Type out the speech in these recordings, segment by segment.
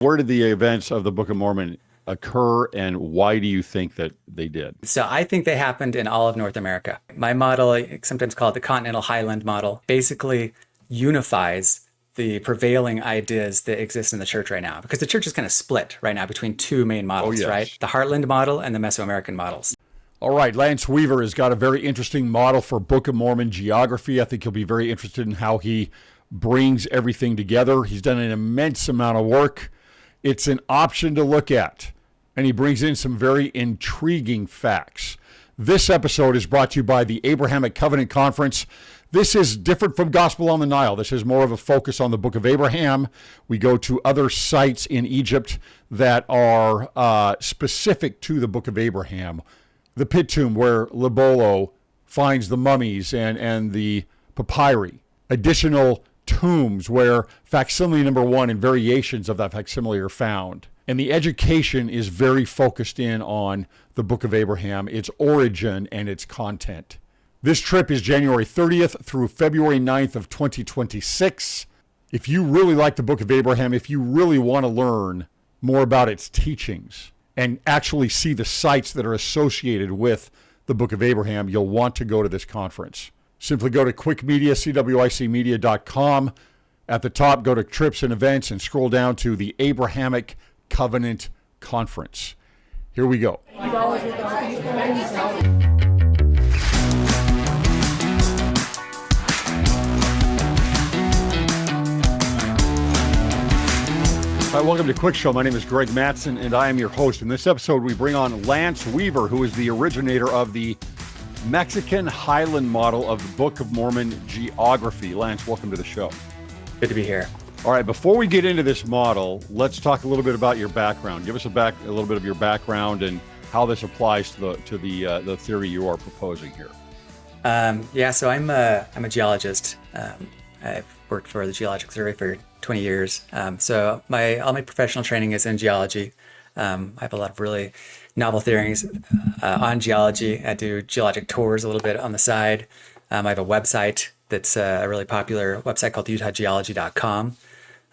Where did the events of the Book of Mormon occur, and why do you think that they did? So I think they happened in all of North America. My model, sometimes called the Continental highland model, basically unifies the prevailing ideas that exist in the church right now, because the church is kind of split right now between two main models, right? The Heartland model and the Meso-American models. All right, Lance Weaver has got a very interesting model for Book of Mormon geography. I think you'll be very interested in how he brings everything together. He's done an immense amount of work. It's an option to look at, and he brings in some very intriguing facts. This episode is brought to you by the Abrahamic Covenant Conference. This is different from Gospel on the Nile. This is more of a focus on the Book of Abraham. We go to other sites in Egypt that are specific to the Book of Abraham. The pit tomb where Libolo finds the mummies and the papyri. Additional tombs where facsimile number 1 and variations of that facsimile are found. And the education is very focused in on the Book of Abraham, its origin and its content. This trip is January 30th through February 9th of 2026. If you really like the Book of Abraham, if you really want to learn more about its teachings and actually see the sites that are associated with the Book of Abraham, you'll want to go to this conference. Simply go to Cwic Media, CWICmedia.com. At the top, go to trips and events and scroll down to the Abrahamic Covenant Conference. Here we go. Hi, welcome to Cwic Show. My name is Greg Mattson, and I am your host. In this episode, we bring on Lance Weaver, who is the originator of the Mexican highland model of the Book of Mormon geography. Lance, welcome to the show. Good to be here. All right, before we get into this model, let's talk a little bit about your background. Give us a little bit of your background and how this applies to the theory you are proposing here. So I'm a geologist. I've worked for the Geological Survey for 20 years. So all my professional training is in geology. I have a lot of really novel theories on geology. I do geologic tours a little bit on the side. I have a website that's a really popular website called utahgeology.com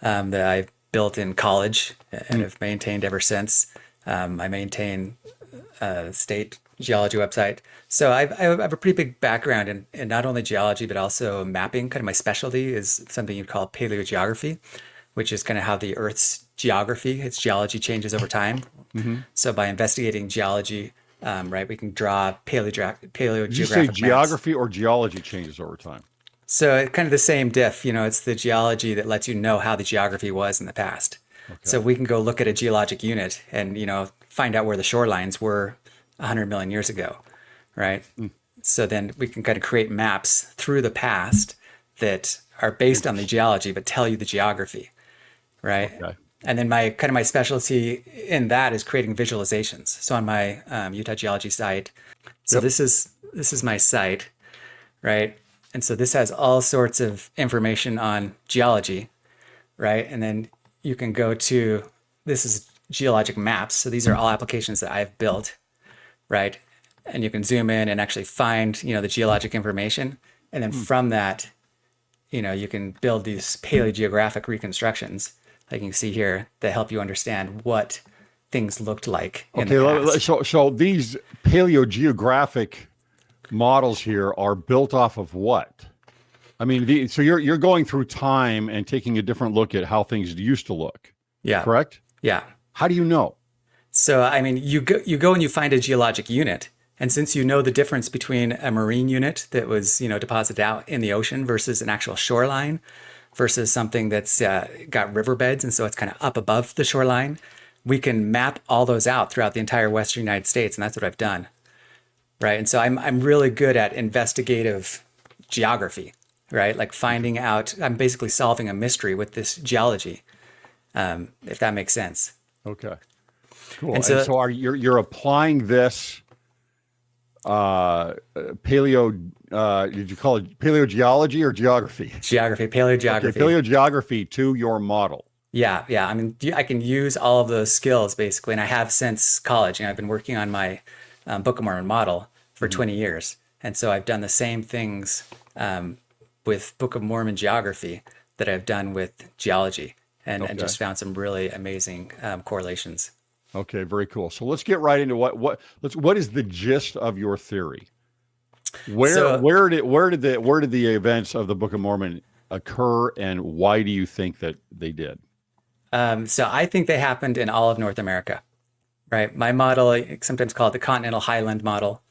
that I built in college and have maintained ever since. I maintain a state geology website. So I have a pretty big background in not only geology, but also mapping. Kind of my specialty is something you'd call paleogeography, which is kind of how the Earth's geography, its geology changes over time. Mm-hmm. So by investigating geology, we can draw paleogeographic Did you say geography or geology changes over time? So it's kind of the same diff, it's the geology that lets you know how the geography was in the past. Okay. So we can go look at a geologic unit and, find out where the shorelines were 100 million years ago, right? Mm. So then we can kind of create maps through the past that are based on the geology, but tell you the geography, right? Okay. And then my specialty in that is creating visualizations. So on my Utah Geology site, so this is my site, right? And so this has all sorts of information on geology, right? And then you can go to, this is geologic maps. So these are all applications that I've built, right? And you can zoom in and actually find, the geologic information. And then from that, you can build these paleogeographic reconstructions, like you can see here, that help you understand what things looked like in the past. So these paleogeographic models here are built off of what? I mean, so you're going through time and taking a different look at how things used to look. Yeah. Correct? Yeah. How do you know? So, I mean, you go and you find a geologic unit. And since you know the difference between a marine unit that was, deposited out in the ocean versus an actual shoreline versus something that's got riverbeds, and so it's kind of up above the shoreline, we can map all those out throughout the entire Western United States. And that's what I've done. Right. And so I'm really good at investigative geography, right? Like finding out, I'm basically solving a mystery with this geology, if that makes sense. Okay, cool. And so you're applying this did you call it paleogeology or geography? Geography, paleogeography. Okay, paleogeography to your model. Yeah. I mean, I can use all of those skills basically, and I have since college. I've been working on my Book of Mormon model for 20 years. And so I've done the same things with Book of Mormon geography that I've done with geology. and just found some really amazing correlations. Okay, very cool. So let's get right into what is the gist of your theory? So Where did the events of the Book of Mormon occur, and why do you think that they did? so I think they happened in all of North America, right? My model, I sometimes called the Continental highland model,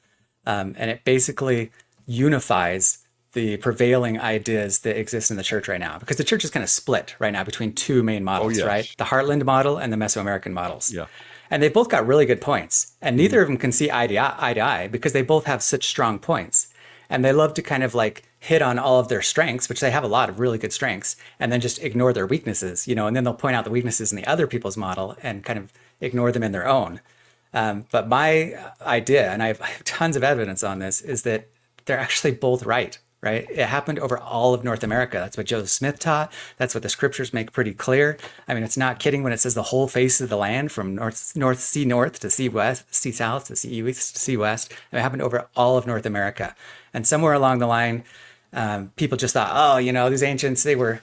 and it basically unifies the prevailing ideas that exist in the church right now, because the church is kind of split right now between two main models, yes. right? The Heartland model and the Meso-American models. Yeah. And they both got really good points, and neither of them can see eye to eye because they both have such strong points. And they love to kind of like hit on all of their strengths, which they have a lot of really good strengths, and then just ignore their weaknesses, and then they'll point out the weaknesses in the other people's model and kind of ignore them in their own. But my idea, and I have tons of evidence on this, is that they're actually both right. Right? It happened over all of North America. That's what Joseph Smith taught. That's what the scriptures make pretty clear. I mean, it's not kidding when it says the whole face of the land from sea north to sea west, sea south to sea east to sea west. And it happened over all of North America. And somewhere along the line, people just thought, oh, these ancients, they were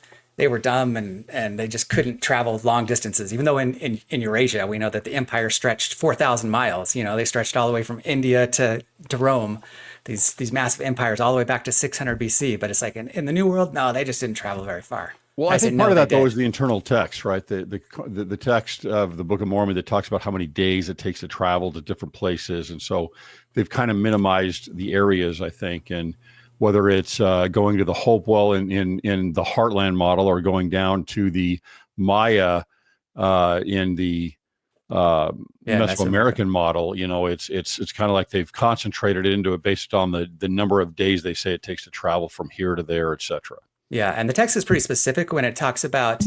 dumb and they just couldn't travel long distances. Even though in Eurasia, we know that the empire stretched 4,000 miles. They stretched all the way from India to Rome. These massive empires all the way back to 600 BC. But it's like in the New World, no, they just didn't travel very far. Well, I think part of that, though, is the internal text, right? The text of the Book of Mormon that talks about how many days it takes to travel to different places. And so they've kind of minimized the areas, I think. And whether it's going to the Hopewell in the Heartland model or going down to the Maya in the Meso-American model, it's kind of like they've concentrated it into it based on the number of days they say it takes to travel from here to there, etc. Yeah, and the text is pretty specific when it talks about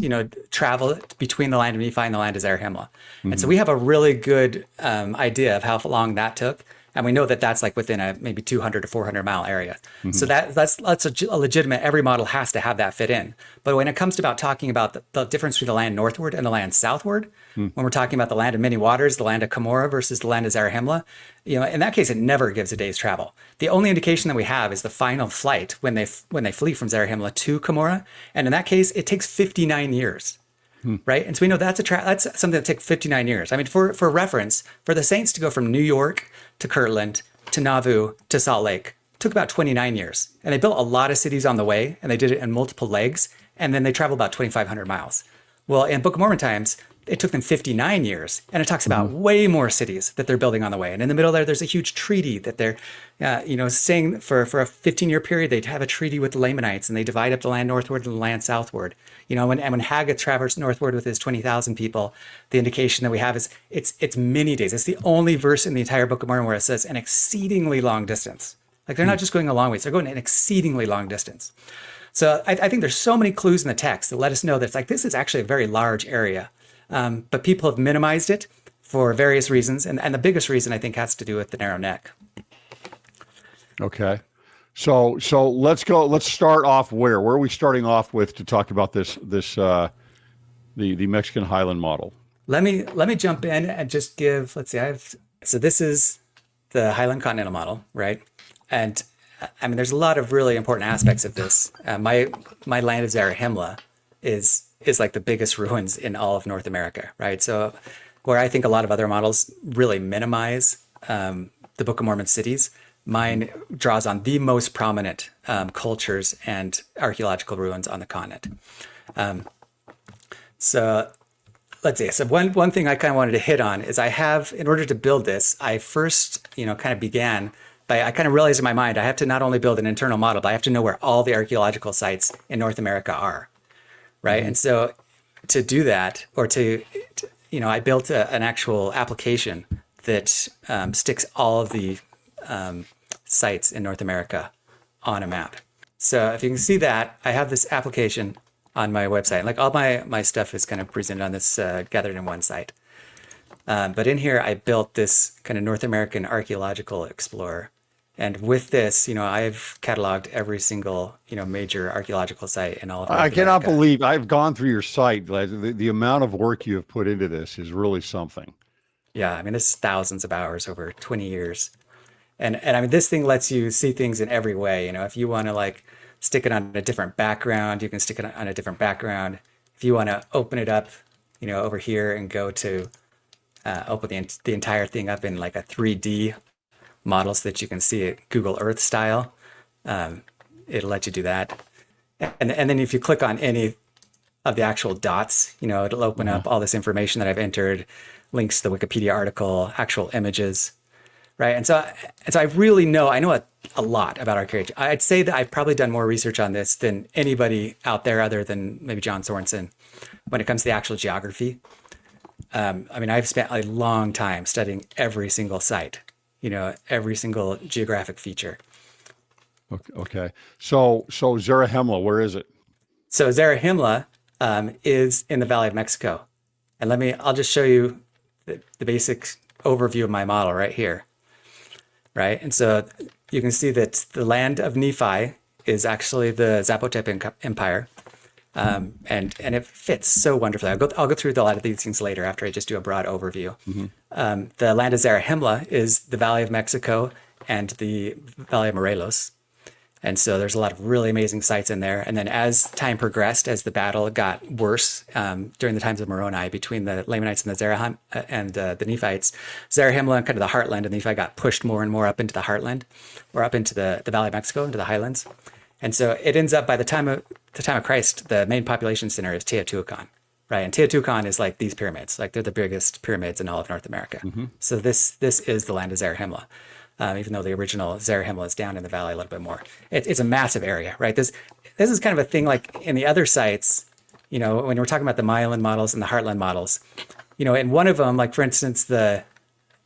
travel between the land of Nephi and the land of Zarahemla. And so we have a really good idea of how long that took. And we know that that's like within a maybe 200 to 400 mile area. So that's a legitimate, every model has to have that fit in. But when it comes to about talking about the difference between the land northward and the land southward, when we're talking about the land of many waters, the land of Cumorah versus the land of Zarahemla, in that case, it never gives a day's travel. The only indication that we have is the final flight when they flee from Zarahemla to Cumorah. And in that case, it takes 59 years. Right. And so we know that's something that takes 59 years. I mean, for reference, for the Saints to go from New York to Kirtland to Nauvoo to Salt Lake took about 29 years. And they built a lot of cities on the way, and they did it in multiple legs. And then they traveled about 2,500 miles. Well, in Book of Mormon times, it took them 59 years. And it talks about way more cities that they're building on the way. And in the middle there's a huge treaty that they're, saying for a 15-year period, they'd have a treaty with the Lamanites, and they divide up the land northward and the land southward. When Haggai traversed northward with his 20,000 people, the indication that we have is it's many days. It's the only verse in the entire Book of Mormon where it says an exceedingly long distance. Like they're not just going a long ways, they're going an exceedingly long distance. So I think there's so many clues in the text that let us know that it's like this is actually a very large area. But people have minimized it for various reasons. And the biggest reason, I think, has to do with the narrow neck. Okay. So let's go. Let's start off where? Where are we starting off with to talk about the Mexican Highland model? Let me jump in and just give, let's see, so this is the Highland Continental model, right? And I mean, there's a lot of really important aspects of this. My land of Zarahemla is like the biggest ruins in all of North America, right? So where I think a lot of other models really minimize the Book of Mormon cities, mine draws on the most prominent cultures and archaeological ruins on the continent. So let's see. So one thing I kind of wanted to hit on is in order to build this, I first, kind of began by, I kind of realized in my mind, I have to not only build an internal model, but I have to know where all the archaeological sites in North America are, right? And so to do that, or I built an actual application that sticks all of the sites in North America on a map. So if you can see that, I have this application on my website. Like all my stuff is kind of presented on this gathered in one site. But in here, I built this kind of North American archaeological explorer. And with this, I've cataloged every single, major archaeological site in all of North America. I cannot believe I've gone through your site. The amount of work you have put into this is really something. Yeah, I mean, this is thousands of hours over 20 years. And I mean, this thing lets you see things in every way. If you want to stick it on a different background, you can stick it on a different background. if you want to open it up, over here and go to open the entire thing up in like a 3D model so that you can see it Google Earth style, it'll let you do that. And then if you click on any of the actual dots, it'll open up all this information that I've entered, links to the Wikipedia article, actual images, right? And so I really know a lot about archaeology. I'd say that I've probably done more research on this than anybody out there other than maybe John Sorensen when it comes to the actual geography. I've spent a long time studying every single site, every single geographic feature. Okay. So Zarahemla, where is it? So Zarahemla is in the Valley of Mexico. And I'll just show you the basic overview of my model right here. Right. And so you can see that the land of Nephi is actually the Zapotec Empire. And it fits so wonderfully. I'll go through a lot of these things later after I just do a broad overview. The land of Zarahemla is the Valley of Mexico and the Valley of Morelos. And so there's a lot of really amazing sites in there. And then as time progressed, as the battle got worse during the times of Moroni between the Lamanites and the Nephites, Zarahemla and kind of the heartland of Nephi got pushed more and more up into the heartland, or up into the Valley of Mexico, into the highlands. And so it ends up by the time of Christ, the main population center is Teotihuacan, right? And Teotihuacan is like these pyramids, like they're the biggest pyramids in all of North America. So this is the land of Zarahemla. Even though the original Zarahemla is down in the valley a little bit more. It's a massive area, right? This is kind of a thing like in the other sites, when we're talking about the Mayan models and the Heartland models, in one of them, like for instance, the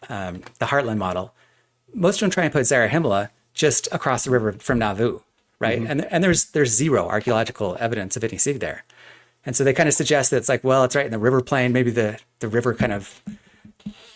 Heartland model, most of them try and put Zarahemla just across the river from Nauvoo, right? And there's zero archaeological evidence of any city there. And so they kind of suggest that it's like, well, it's right in the river plain. Maybe the river kind of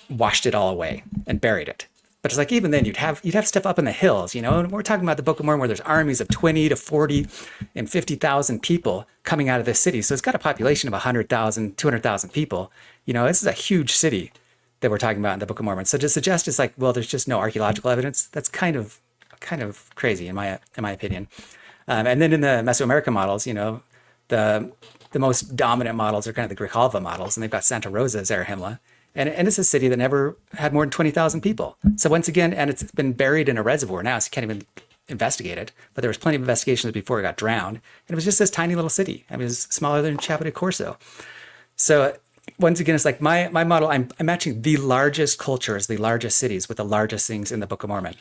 washed it all away and buried it. But it's like even then you'd have stuff up in the hills, and we're talking about the Book of Mormon where there's armies of 20 to 40 and 50,000 people coming out of this city. So it's got a population of 100,000, 200,000 people. This is a huge city that we're talking about in the Book of Mormon. So to suggest it's like, well, there's just no archaeological evidence, that's kind of crazy in my opinion. And then in the Meso-American models, the most dominant models are kind of the Grijalva models, and they've got Santa Rosa, Zarahemla. And it's a city that never had more than 20,000 people. So once again, and it's been buried in a reservoir now, so you can't even investigate it. But there was plenty of investigations before it got drowned. And it was just this tiny little city. It was smaller than Chapo de Corso. So once again, it's like my model, I'm matching the largest cultures, the largest cities with the largest things in the Book of Mormon.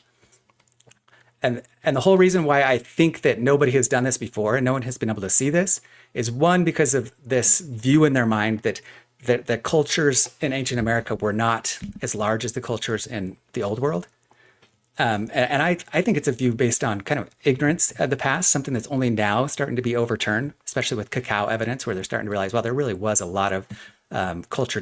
And the whole reason why I think that nobody has done this before and no one has been able to see this is one, because of this view in their mind that the cultures in ancient America were not as large as the cultures in the old world. And I think it's a view based on kind of ignorance of the past, something that's only now starting to be overturned, especially with cacao evidence, where they're starting to realize, well, there really was a lot of culture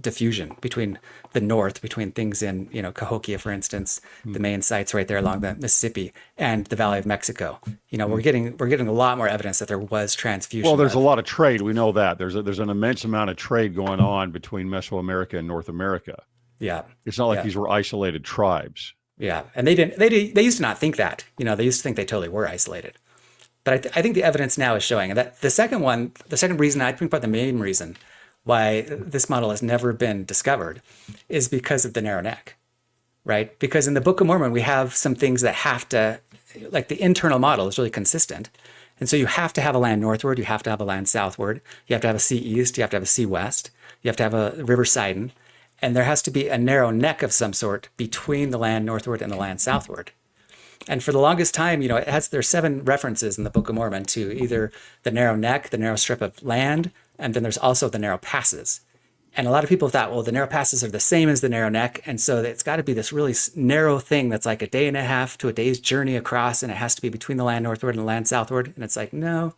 diffusion between the north, between things in, Cahokia, for instance, the main sites right there along the Mississippi, and the Valley of Mexico. We're getting a lot more evidence that there was transfusion. Well, there's a lot of trade. We know that there's an immense amount of trade going on between Mesoamerica and North America. Yeah, it's not like these were isolated tribes. Yeah, and they used to not think that. They used to think they totally were isolated. But I think the evidence now is showing that the second reason, I think, but the main reason why this model has never been discovered is because of the narrow neck, right? Because in the Book of Mormon, we have some things that have to, like the internal model is really consistent. And so you have to have a land northward, you have to have a land southward, you have to have a sea east, you have to have a sea west, you have to have a river Sidon, and there has to be a narrow neck of some sort between the land northward and the land southward. And for the longest time, there's 7 references in the Book of Mormon to either the narrow neck, the narrow strip of land, and then there's also the narrow passes. And a lot of people thought, well, the narrow passes are the same as the narrow neck. And so it's got to be this really narrow thing that's like a day and a half to a day's journey across. And it has to be between the land northward and the land southward. And it's like, no,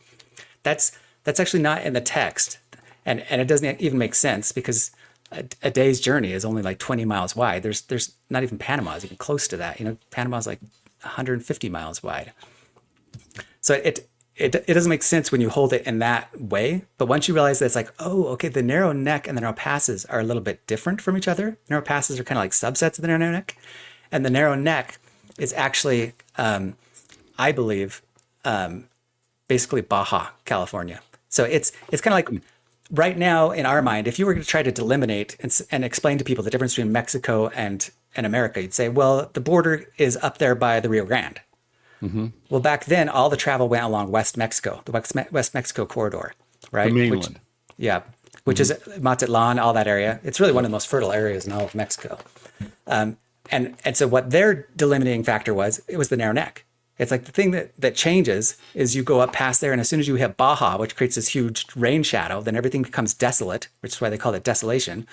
that's actually not in the text. And it doesn't even make sense because a day's journey is only like 20 miles wide. There's not even Panama is even close to that. Panama's like 150 miles wide. So it doesn't make sense when you hold it in that way. But once you realize that it's like, oh, okay, the narrow neck and the narrow passes are a little bit different from each other. Narrow passes are kind of like subsets of the narrow neck. And the narrow neck is actually, I believe, basically Baja, California. So it's kind of like right now in our mind, if you were to try to delimitate and explain to people the difference between Mexico and America, you'd say, well, the border is up there by the Rio Grande. Mm-hmm. Well, back then, all the travel went along West Mexico, the West Mexico corridor, right? The mainland. Which is Mazatlan, all that area. It's really one of the most fertile areas in all of Mexico. And so what their delimiting factor was, it was the narrow neck. It's like the thing that changes is you go up past there, and as soon as you hit Baja, which creates this huge rain shadow, then everything becomes desolate, which is why they call it desolation,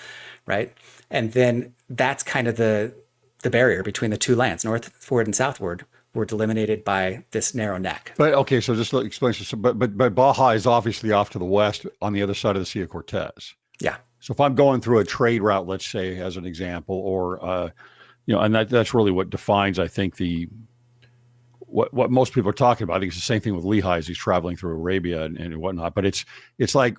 right? And then that's kind of the barrier between the two lands, northward and southward, were delimited by this narrow neck. But okay, so just explain. But Baja is obviously off to the west on the other side of the Sea of Cortez. Yeah. So if I'm going through a trade route, let's say, as an example, or and that's really what defines, I think, what most people are talking about. I think it's the same thing with Lehi as he's traveling through Arabia and whatnot. But it's like,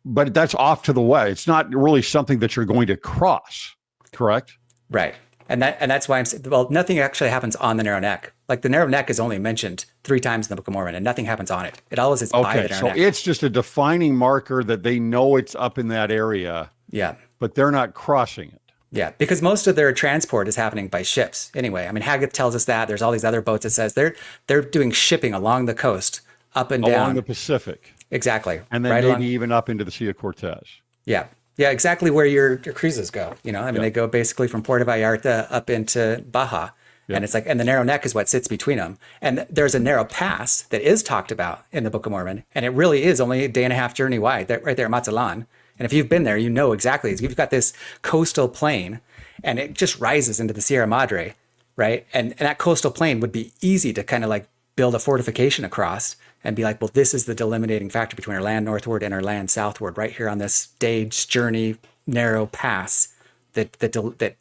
but that's off to the west. It's not really something that you're going to cross, correct? Right. And that's why I'm saying, well, nothing actually happens on the narrow neck. Like the narrow neck is only mentioned 3 times in the Book of Mormon, and nothing happens on it. It always is by the narrow neck. So it's just a defining marker that they know it's up in that area. Yeah. But they're not crossing it. Yeah, because most of their transport is happening by ships anyway. I mean, Haggith tells us that. There's all these other boats that says they're doing shipping along the coast, up and down. Along the Pacific. Exactly. And then maybe even up into the Sea of Cortez. Yeah. Yeah, exactly where your cruises go. They go basically from Puerto Vallarta up into Baja. Yeah. And it's like, and the narrow neck is what sits between them. And there's a narrow pass that is talked about in the Book of Mormon. And it really is only a day and a half journey wide, right there at Mazatlan. And if you've been there, you know exactly. You've got this coastal plain, and it just rises into the Sierra Madre, right? And that coastal plain would be easy to kind of like build a fortification across and be like, well, this is the delimiting factor between our land northward and our land southward, right here on this day's journey, narrow pass that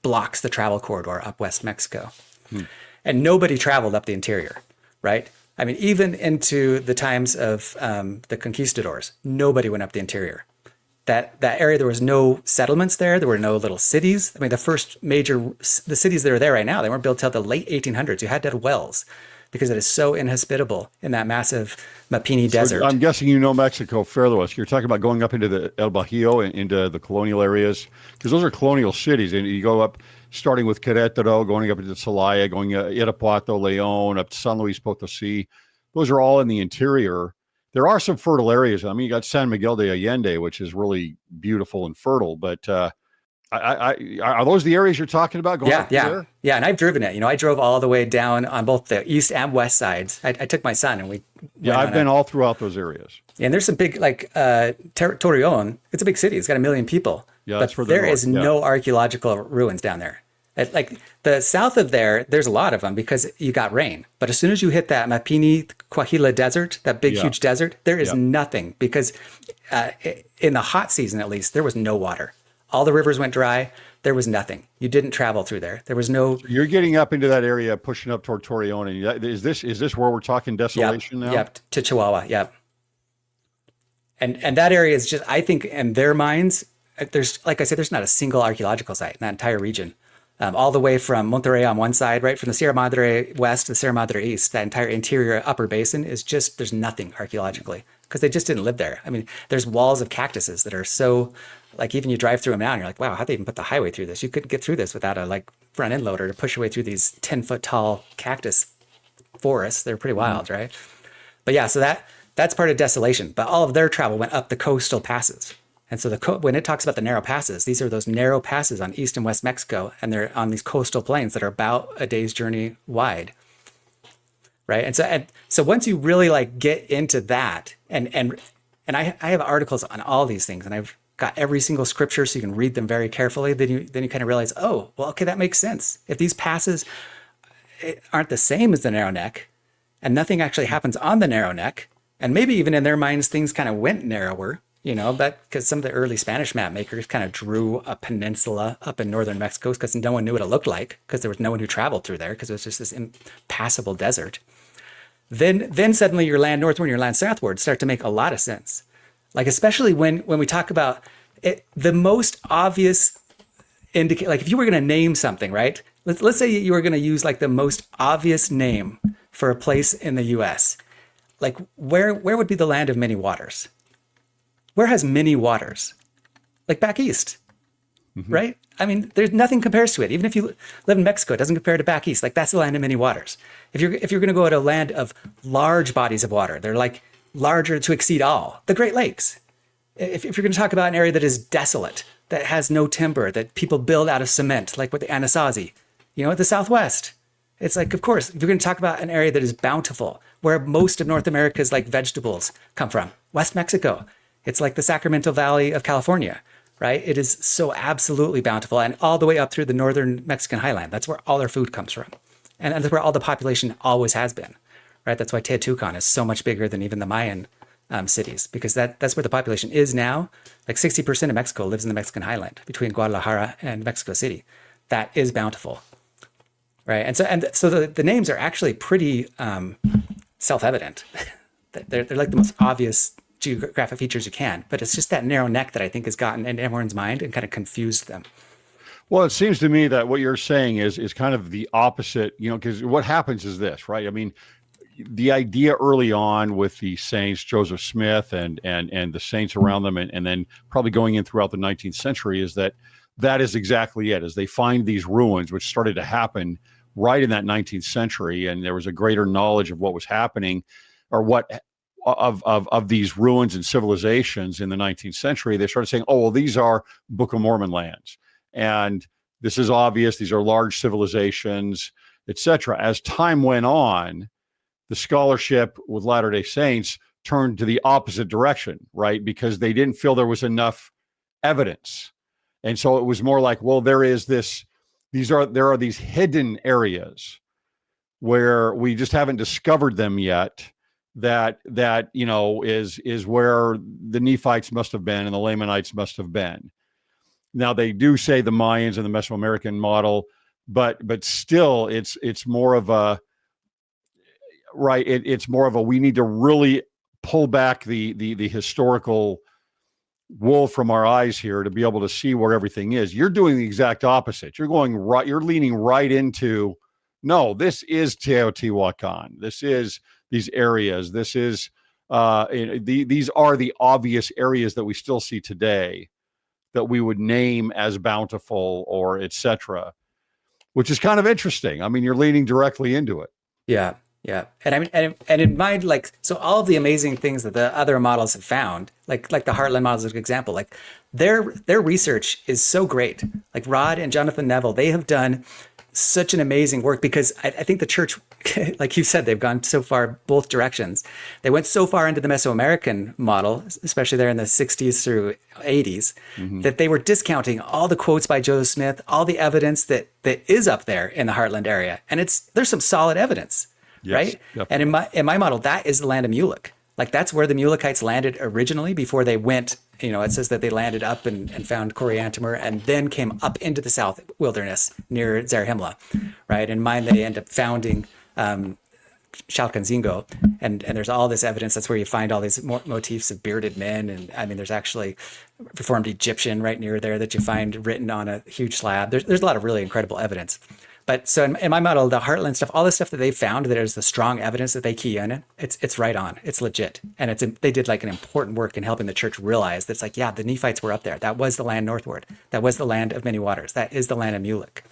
blocks the travel corridor up West Mexico. And nobody traveled up the interior, right? I mean, even into the times of the conquistadors, nobody went up the interior. That area, there was no settlements there. There were no little cities. I mean, the cities that are there right now, they weren't built till the late 1800s. You had to have wells because it is so inhospitable in that massive Mapini desert. I'm guessing you know Mexico fairly well. So you're talking about going up into the El Bajío and into the colonial areas, because those are colonial cities. And you go up, starting with Querétaro, going up into Celaya, going Irapuato, León, up to San Luis Potosí. Those are all in the interior. There are some fertile areas. I mean, you got San Miguel de Allende, which is really beautiful and fertile. But are those the areas you're talking about? Going up there? Yeah. And I've driven it. I drove all the way down on both the east and west sides. I took my son, and we. Yeah, I've been all throughout those areas. And there's some big, like Torreon. It's a big city. It's got 1 million people. Yeah, but there is no archaeological ruins down there. Like the south of there's a lot of them because you got rain. But as soon as you hit that Mapini Coahuila desert, that big, huge desert, there is nothing, because in the hot season, at least, there was no water. All the rivers went dry. There was nothing. You didn't travel through there. There was no. So you're getting up into that area, pushing up toward Torreon. And is this where we're talking desolation now? Yep, to Chihuahua. Yep. And that area is just, I think, in their minds, there's, like I said, there's not a single archaeological site in that entire region. All the way from Monterrey on one side, right, from the Sierra Madre west to the Sierra Madre east, that entire interior upper basin is just, there's nothing archaeologically, because they just didn't live there. I mean, there's walls of cactuses that are so, like, even you drive through them now and you're like, wow, how'd they even put the highway through this? You couldn't get through this without a front end loader to push your way through these 10-foot tall cactus forests. They're pretty wild, right? But yeah, so that's part of desolation. But all of their travel went up the coastal passes. And so when it talks about the narrow passes, these are those narrow passes on East and West Mexico, and they're on these coastal plains that are about a day's journey wide, right? And so once you really get into that, and I have articles on all these things, and I've got every single scripture so you can read them very carefully. Then you kind of realize, oh, well, okay, that makes sense. If these passes aren't the same as the narrow neck, and nothing actually happens on the narrow neck, and maybe even in their minds things kind of went narrower. But because some of the early Spanish map makers kind of drew a peninsula up in northern Mexico because no one knew what it looked like, because there was no one who traveled through there, because it was just this impassable desert. Then suddenly your land northward and your land southward start to make a lot of sense. Like, especially when we talk about it, the most obvious indicate, like if you were going to name something, right? Let's say you were going to use the most obvious name for a place in the U.S. like where would be the land of many waters? Where has many waters? Like back east, right? I mean, there's nothing compares to it. Even if you live in Mexico, it doesn't compare to back east. Like that's the land of many waters. If you're going to go to a land of large bodies of water, they're like larger to exceed all. The Great Lakes. If you're going to talk about an area that is desolate, that has no timber, that people build out of cement, like with the Anasazi, the Southwest. It's like, of course, if you're going to talk about an area that is bountiful, where most of North America's like vegetables come from, West Mexico. It's like the Sacramento Valley of California, right? It is so absolutely bountiful, and all the way up through the northern Mexican highland. That's where all our food comes from. And that's where all the population always has been, right? That's why Teotihuacan is so much bigger than even the Mayan cities, because that's where the population is now. Like 60% of Mexico lives in the Mexican highland between Guadalajara and Mexico City. That is bountiful, right? And so the names are actually pretty self-evident. They're like the most obvious geographic features you can, but it's just that narrow neck that I think has gotten in everyone's mind and kind of confused them. Well, it seems to me that what you're saying is kind of the opposite, because what happens is this, right? I mean, the idea early on with the saints, Joseph Smith and the saints around them, and then probably going in throughout the 19th century, is that is exactly it, as they find these ruins, which started to happen right in that 19th century, and there was a greater knowledge of what was happening, or what of these ruins and civilizations in the 19th century. They started saying, oh, well, these are Book of Mormon lands. And this is obvious. These are large civilizations, etc. As time went on, the scholarship with Latter-day Saints turned to the opposite direction, right? Because they didn't feel there was enough evidence. And so it was more like, well, there are these hidden areas where we just haven't discovered them yet. That is where the Nephites must have been and the Lamanites must have been. Now they do say the Mayans and the Meso-American model, but still it's more of a right. It's more of a, we need to really pull back the historical wool from our eyes here to be able to see where everything is. You're doing the exact opposite. You're going right. You're leaning right into, no, this is Teotihuacan. This is these areas. This is these are the obvious areas that we still see today that we would name as bountiful or etc., which is kind of interesting. I mean, you're leaning directly into it. Yeah. Yeah. And I mean, and in mind, like, so all of the amazing things that the other models have found, like the Heartland models as an example, like their research is so great. Like Rod and Jonathan Neville, they have done such an amazing work, because I think the church, like you said, they've gone so far both directions. They went so far into the Meso-American model, especially there in the 60s through 80s, that they were discounting all the quotes by Joseph Smith, all the evidence that is up there in the Heartland area. And there's some solid evidence, yes, right? Definitely. And in my model, that is the land of Mulek. Like that's where the Mulekites landed originally before they went, it says that they landed up and found Coriantumr and then came up into the south wilderness near Zarahemla, right? And mine, they end up founding Chalcanzingo, and there's all this evidence. That's where you find all these motifs of bearded men, and I mean, there's actually reformed Egyptian right near there that you find written on a huge slab. There's a lot of really incredible evidence. But so in my model, the Heartland stuff, all the stuff that they found that is the strong evidence that they key in it, it's right on. It's legit. And they did like an important work in helping the church realize that it's like, yeah, the Nephites were up there. That was the land northward. That was the land of many waters. That is the land of Mulek.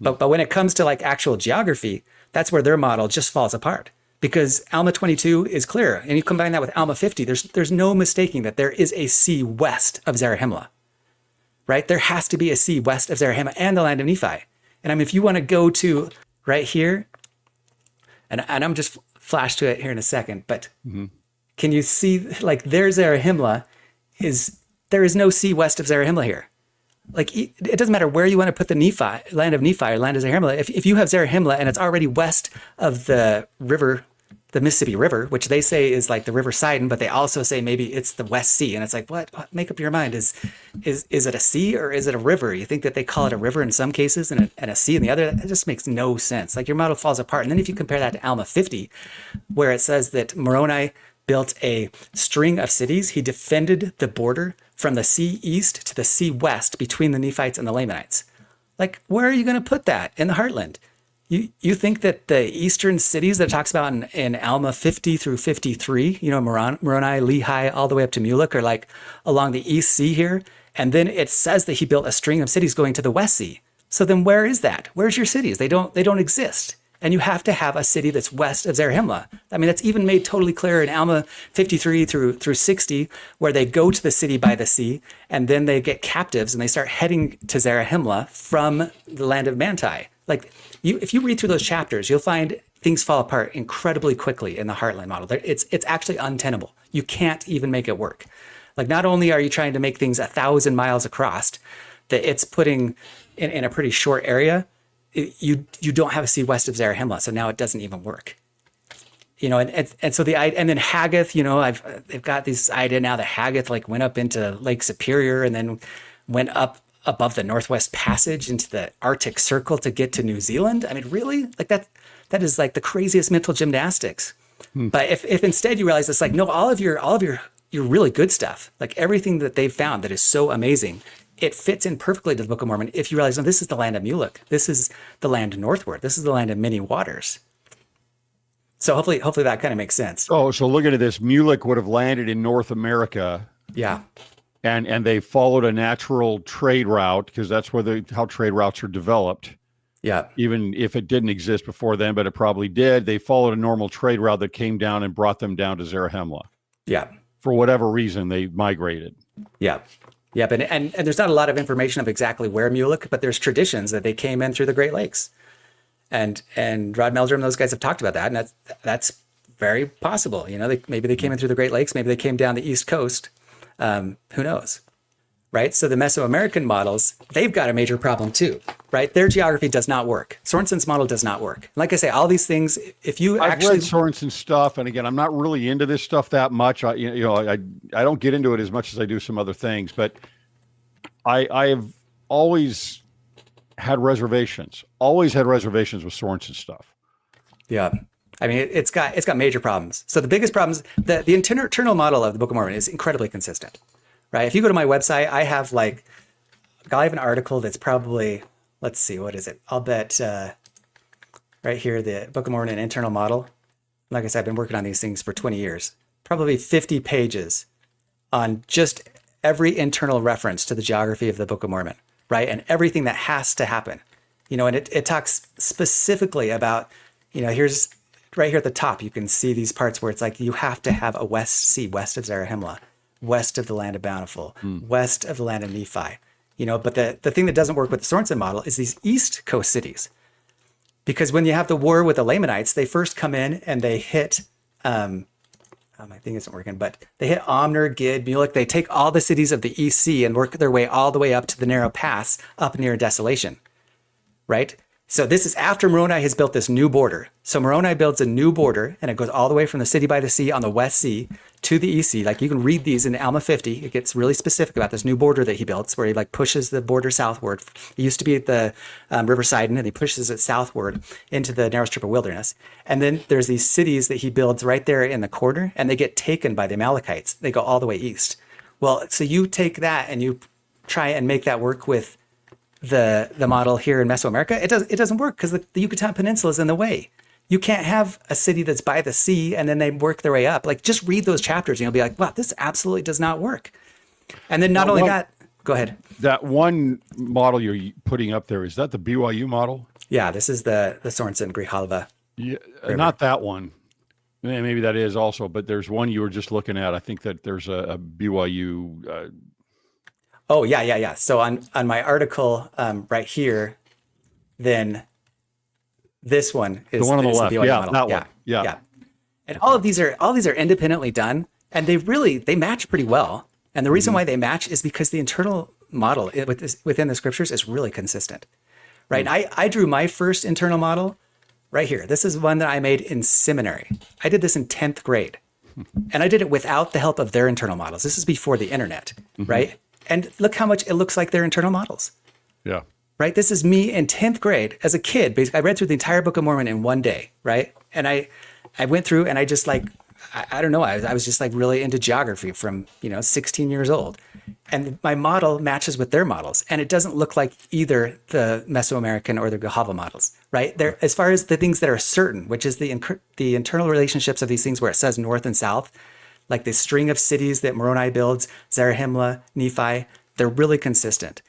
But when it comes to like actual geography, that's where their model just falls apart. Because Alma 22 is clear. And you combine that with Alma 50, there's no mistaking that there is a sea west of Zarahemla, right? There has to be a sea west of Zarahemla and the land of Nephi. And I mean, if you want to go to right here, and I'm just flash to it here in a second, but can you see like there's Zarahemla there is no sea west of Zarahemla here. Like it doesn't matter where you want to put the Nephi, land of Nephi or land of Zarahemla. If you have Zarahemla and it's already west of the river, the Mississippi River, which they say is like the River Sidon, but they also say maybe it's the West Sea. And it's like, what? Make up your mind. Is it a sea or is it a river? You think that they call it a river in some cases and a sea in the other? That just makes no sense. Like your model falls apart. And then if you compare that to Alma 50, where it says that Moroni built a string of cities, he defended the border from the sea east to the sea west between the Nephites and the Lamanites. Like, where are you going to put that in the Heartland? You think that the eastern cities that it talks about in Alma 50 through 53, Moroni, Lehi, all the way up to Mulek, are like along the East Sea here. And then it says that he built a string of cities going to the West Sea. So then where is that? Where's your cities? They don't exist. And you have to have a city that's west of Zarahemla. I mean, that's even made totally clear in Alma 53 through 60, where they go to the city by the sea, and then they get captives and they start heading to Zarahemla from the land of Manti. Like, if you read through those chapters, you'll find things fall apart incredibly quickly in the Heartland model. It's actually untenable. You can't even make it work. Like, not only are you trying to make things 1,000 miles across, that it's putting in a pretty short area, you don't have a sea west of Zarahemla, so now it doesn't even work. And so and then Haggath, they've got this idea now that Haggath like went up into Lake Superior and then went up above the Northwest Passage into the Arctic Circle to get to New Zealand. I mean, really? Like that is like the craziest mental gymnastics. But if instead you realize it's like, no, all of your really good stuff, like everything that they've found that is so amazing, it fits in perfectly to the Book of Mormon. If you realize, no, this is the land of Mulek. This is the land northward. This is the land of many waters. So hopefully that kind of makes sense. Oh, so looking at this, Mulek would have landed in North America. Yeah. And they followed a natural trade route because that's how trade routes are developed. Yeah. Even if it didn't exist before then, but it probably did. They followed a normal trade route that came down and brought them down to Zarahemla. Yeah. For whatever reason, they migrated. Yeah. Yeah. And there's not a lot of information of exactly where Mulek, but there's traditions that they came in through the Great Lakes. And Rod Meldrum, those guys have talked about that. And that's very possible. Maybe they came in through the Great Lakes. Maybe they came down the East Coast. Who knows, right? So the Meso-American models, they've got a major problem too, right? Their geography does not work. Sorensen's model does not work. Like I say, all these things, if you I've read Sorensen's stuff, and again, I'm not really into this stuff that much. I don't get into it as much as I do some other things, but I have always had reservations with Sorensen's stuff. Yeah. I mean, it's got major problems. So the biggest problems, the internal model of the Book of Mormon is incredibly consistent, right? If you go to my website, I have an article that's probably, let's see, what is it? I'll bet right here, the Book of Mormon internal model. Like I said, I've been working on these things for 20 years, probably 50 pages on just every internal reference to the geography of the Book of Mormon, right? And everything that has to happen, and it talks specifically about, here's, right here at the top, you can see these parts where it's like you have to have a west sea west of Zarahemla, west of the land of Bountiful, west of the land of Nephi. But the thing that doesn't work with the Sorensen model is these East Coast cities. Because when you have the war with the Lamanites, they first come in and they hit, my thing isn't working, but they hit Omner, Gid, Mulek. They take all the cities of the East Sea and work their way all the way up to the narrow pass up near Desolation, right? So this is after Moroni has built this new border. So Moroni builds a new border, and it goes all the way from the city by the sea on the West Sea to the East Sea. Like, you can read these in Alma 50. It gets really specific about this new border that he builds, where he pushes the border southward. It used to be at the River Sidon, and he pushes it southward into the narrow strip of wilderness. And then there's these cities that he builds right there in the corner, and they get taken by the Amalekites. They go all the way east. Well, so you take that and you try and make that work with the model here in Mesoamerica. It doesn't work because the Yucatan Peninsula is in the way. You can't have a city that's by the sea and then they work their way up. Like, just read those chapters and you'll be like, wow, this absolutely does not work. And then not only that, go ahead. That one model you're putting up there, is that the BYU model? Yeah, this is the Sorensen Grijalva. Yeah, not that one. Maybe that is also, but there's one you were just looking at. I think that there's a BYU. Oh, yeah. So on my article right here, then this one is the one on the left. BYU Yeah, model. that one. Yeah. And all of these are independently done, and they match pretty well. And the reason why they match is because the internal model within the scriptures is really consistent, right? I drew my first internal model right here. This is one that I made in seminary. I did this in 10th grade, and I did it without the help of their internal models. This is before the internet, right? And look how much it looks like their internal models. Yeah. Right? This is me in 10th grade as a kid. Basically, I read through the entire Book of Mormon in one day, right? And I went through and I just I don't know. I was just like really into geography from, 16 years old. And my model matches with their models. And it doesn't look like either the Meso-American or the Gahava models, right? They're, as far as the things that are certain, which is the internal relationships of these things where it says north and south, like the string of cities that Moroni builds, Zarahemla, Nephi, they're really consistent.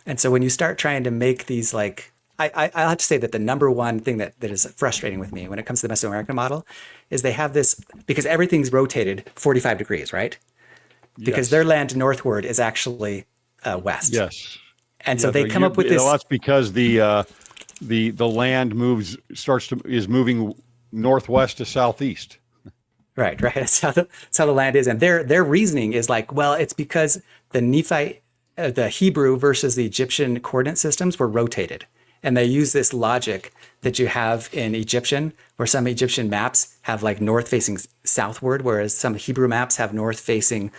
And so when you start trying to make these like, I'll have to say that the number one thing that is frustrating with me when it comes to the Meso-American model is they have this, because everything's rotated 45 degrees, right? Because their land northward is actually west. Yes. And so they come up with this. Well, that's because the land is moving northwest to southeast. Right. That's how the land is. And their reasoning is like, well, it's because the Nephi, the Hebrew versus the Egyptian coordinate systems were rotated. And they use this logic that you have in Egyptian, where some Egyptian maps have like north facing southward, whereas some Hebrew maps have north facing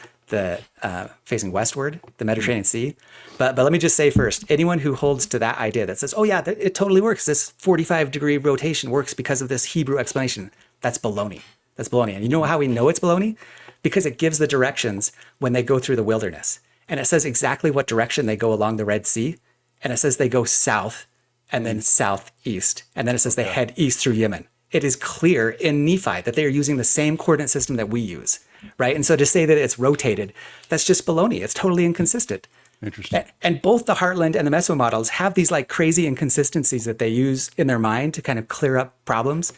facing westward, the Mediterranean Sea. But let me just say first, anyone who holds to that idea that says, oh yeah, it totally works. This 45-degree rotation works because of this Hebrew explanation. That's baloney. That's baloney. And you know how we know it's baloney? Because it gives the directions when they go through the wilderness. And it says exactly what direction they go along the Red Sea. And it says they go south and then southeast. And then it says they head east through Yemen. It is clear in Nephi that they are using the same coordinate system that we use, right? And so to say that it's rotated, that's just baloney. It's totally inconsistent. Interesting. And both the Heartland and the Meso models have these like crazy inconsistencies that they use in their mind to kind of clear up problems.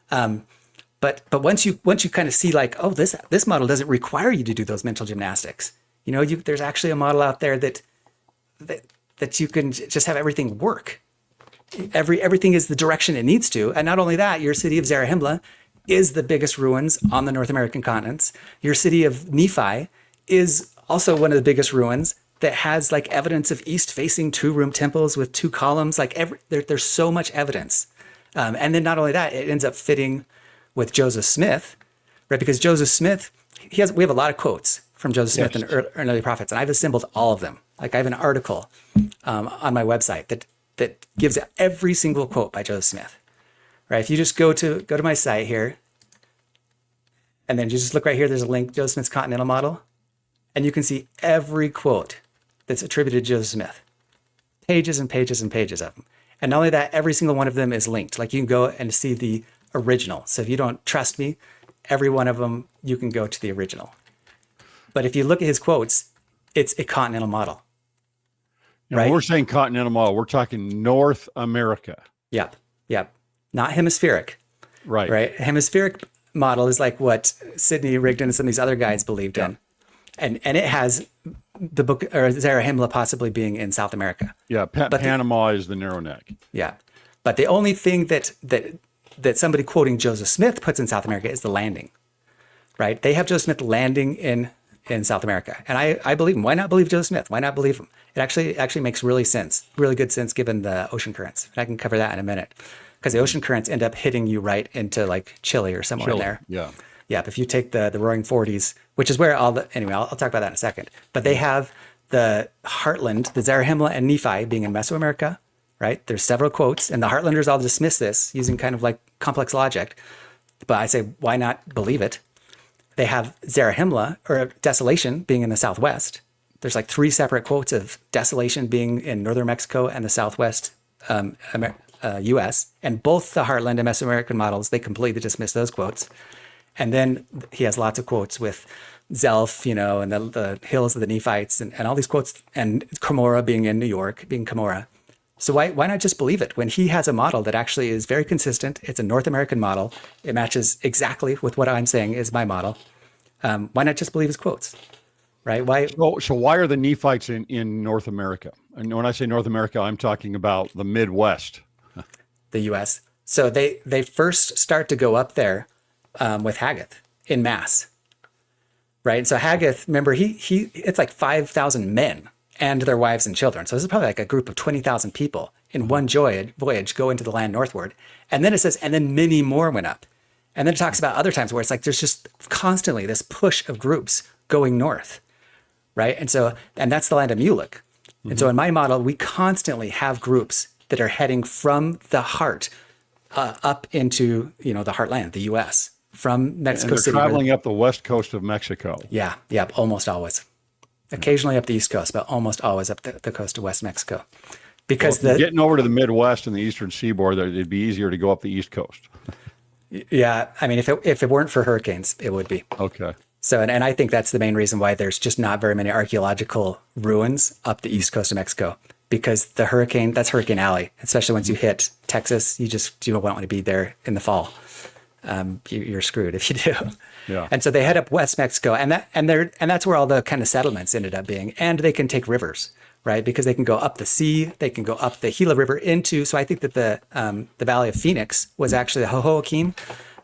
But once you kind of see like, oh, this model doesn't require you to do those mental gymnastics. There's actually a model out there that you can just have everything work. Everything is the direction it needs to. And not only that, your city of Zarahemla is the biggest ruins on the North American continents. Your city of Nephi is also one of the biggest ruins that has like evidence of east-facing two-room temples with two columns. Like there's so much evidence. And then not only that, it ends up fitting with Joseph Smith, right? Because Joseph Smith, we have a lot of quotes from Joseph Smith and early prophets, and I've assembled all of them. Like I have an article on my website that gives every single quote by Joseph Smith, right? If you just go to my site here, and then you just look right here, there's a link, Joseph Smith's Continental Model, and you can see every quote that's attributed to Joseph Smith. Pages and pages and pages of them. And not only that, every single one of them is linked. Like you can go and see the original. So if you don't trust me, every one of them, you can go to the original. But if you look at his quotes, it's a continental model. Right? We're saying continental model. We're talking North America. Yep. Not hemispheric. Right. Hemispheric model is like what Sidney Rigdon and some of these other guys believed in. And it has the book, or Zarahemla possibly being in South America. Yeah, Panama is the narrow neck. Yeah. But the only thing that somebody quoting Joseph Smith puts in South America is the landing, right? They have Joseph Smith landing in South America. And I believe him. Why not believe Joseph Smith? Why not believe him? It actually makes really good sense given the ocean currents. And I can cover that in a minute. Because the ocean currents end up hitting you right into like Chile or somewhere in there. Yeah. Yeah. If you take the Roaring Forties, which is where I'll talk about that in a second. But they have the Heartland, the Zarahemla and Nephi being in Mesoamerica, right? There's several quotes, and the Heartlanders all dismiss this using kind of like complex logic. But I say, why not believe it? They have Zarahemla or desolation being in the Southwest. There's like 3 separate quotes of desolation being in northern Mexico and the Southwest U.S. And both the Heartland and Mesoamerican models, they completely dismiss those quotes. And then he has lots of quotes with Zelf, and the hills of the Nephites and all these quotes, and Cumorah being in New York, being Cumorah. So why not just believe it when he has a model that actually is very consistent? It's a North American model. It matches exactly with what I'm saying is my model. Why not just believe his quotes, right? Why? So why are the Nephites in North America? And when I say North America, I'm talking about the Midwest. The U.S. So they first start to go up there with Haggith in mass, right? So Haggith, remember, it's like 5,000 men and their wives and children. So this is probably like a group of 20,000 people in one voyage go into the land northward. And then it says, and then many more went up. And then it talks about other times where it's like there's just constantly this push of groups going north, right? And that's the land of Mulek. Mm-hmm. And so in my model, we constantly have groups that are heading from the heart up into, the heartland, the U.S., from Mexico And they're City. traveling up the west coast of Mexico. Yeah, almost always. Occasionally up the East Coast, but almost always up the coast of West Mexico. Because Getting over to the Midwest and the Eastern Seaboard, it'd be easier to go up the East Coast. yeah, I mean, if it weren't for hurricanes, it would be. Okay. So, and I think that's the main reason why there's just not very many archaeological ruins up the East Coast of Mexico, because that's Hurricane Alley, especially once you hit Texas, you don't want to be there in the fall. You're screwed if you do. Yeah. And so they head up West Mexico, and that's where all the kind of settlements ended up being. And they can take rivers, right? Because they can go up the sea, they can go up the Gila River into. So I think that the Valley of Phoenix was actually the Hohoakim,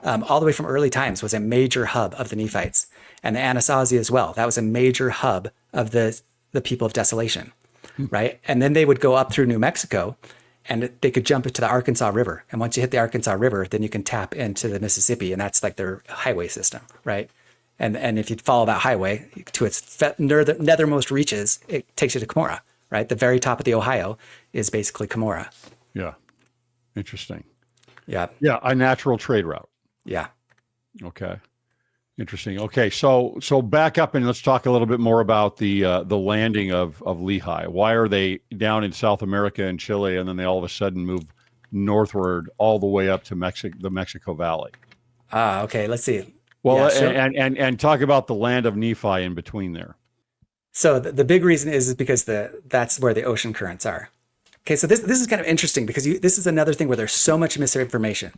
all the way from early times, was a major hub of the Nephites, and the Anasazi as well. That was a major hub of the people of desolation, right? And then they would go up through New Mexico, and they could jump into the Arkansas River. And once you hit the Arkansas River, then you can tap into the Mississippi, and that's like their highway system, right? And if you follow that highway to its nethermost reaches, it takes you to Cumorah, right? The very top of the Ohio is basically Cumorah. Yeah. Interesting. Yeah. Yeah. A natural trade route. Yeah. Okay. Interesting. Okay. So back up and let's talk a little bit more about the landing of Lehi. Why are they down in South America and Chile, and then they all of a sudden move northward all the way up to the Mexico Valley? Okay. Let's see. Well, Yeah, sure. and talk about the land of Nephi in between there. So the big reason is because that's where the ocean currents are. Okay, so this is kind of interesting because this is another thing where there's so much misinformation.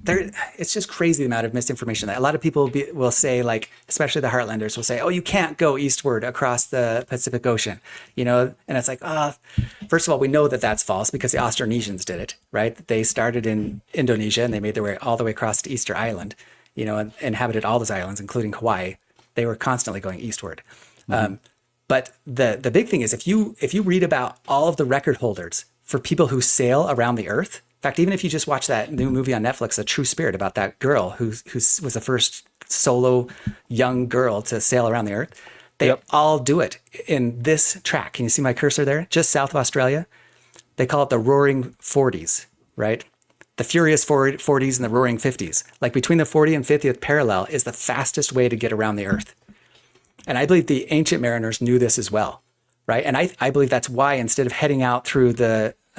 It's just crazy the amount of misinformation that a lot of people will say, like, especially the Heartlanders will say, oh, you can't go eastward across the Pacific Ocean, and it's like, first of all, we know that that's false because the Austronesians did it, right? They started in Indonesia and they made their way all the way across to Easter Island, and inhabited all those islands, including Hawaii. They were constantly going eastward. Mm-hmm. But the big thing is if you read about all of the record holders for people who sail around the earth. In fact, even if you just watch that new movie on Netflix, A True Spirit, about that girl who was the first solo young girl to sail around the earth, they all do it in this track. Can you see my cursor there? Just south of Australia. They call it the Roaring 40s, right? The Furious 40s and the Roaring 50s. Like between the 40 and 50th parallel is the fastest way to get around the earth. And I believe the ancient mariners knew this as well. Right. And I believe that's why instead of heading out through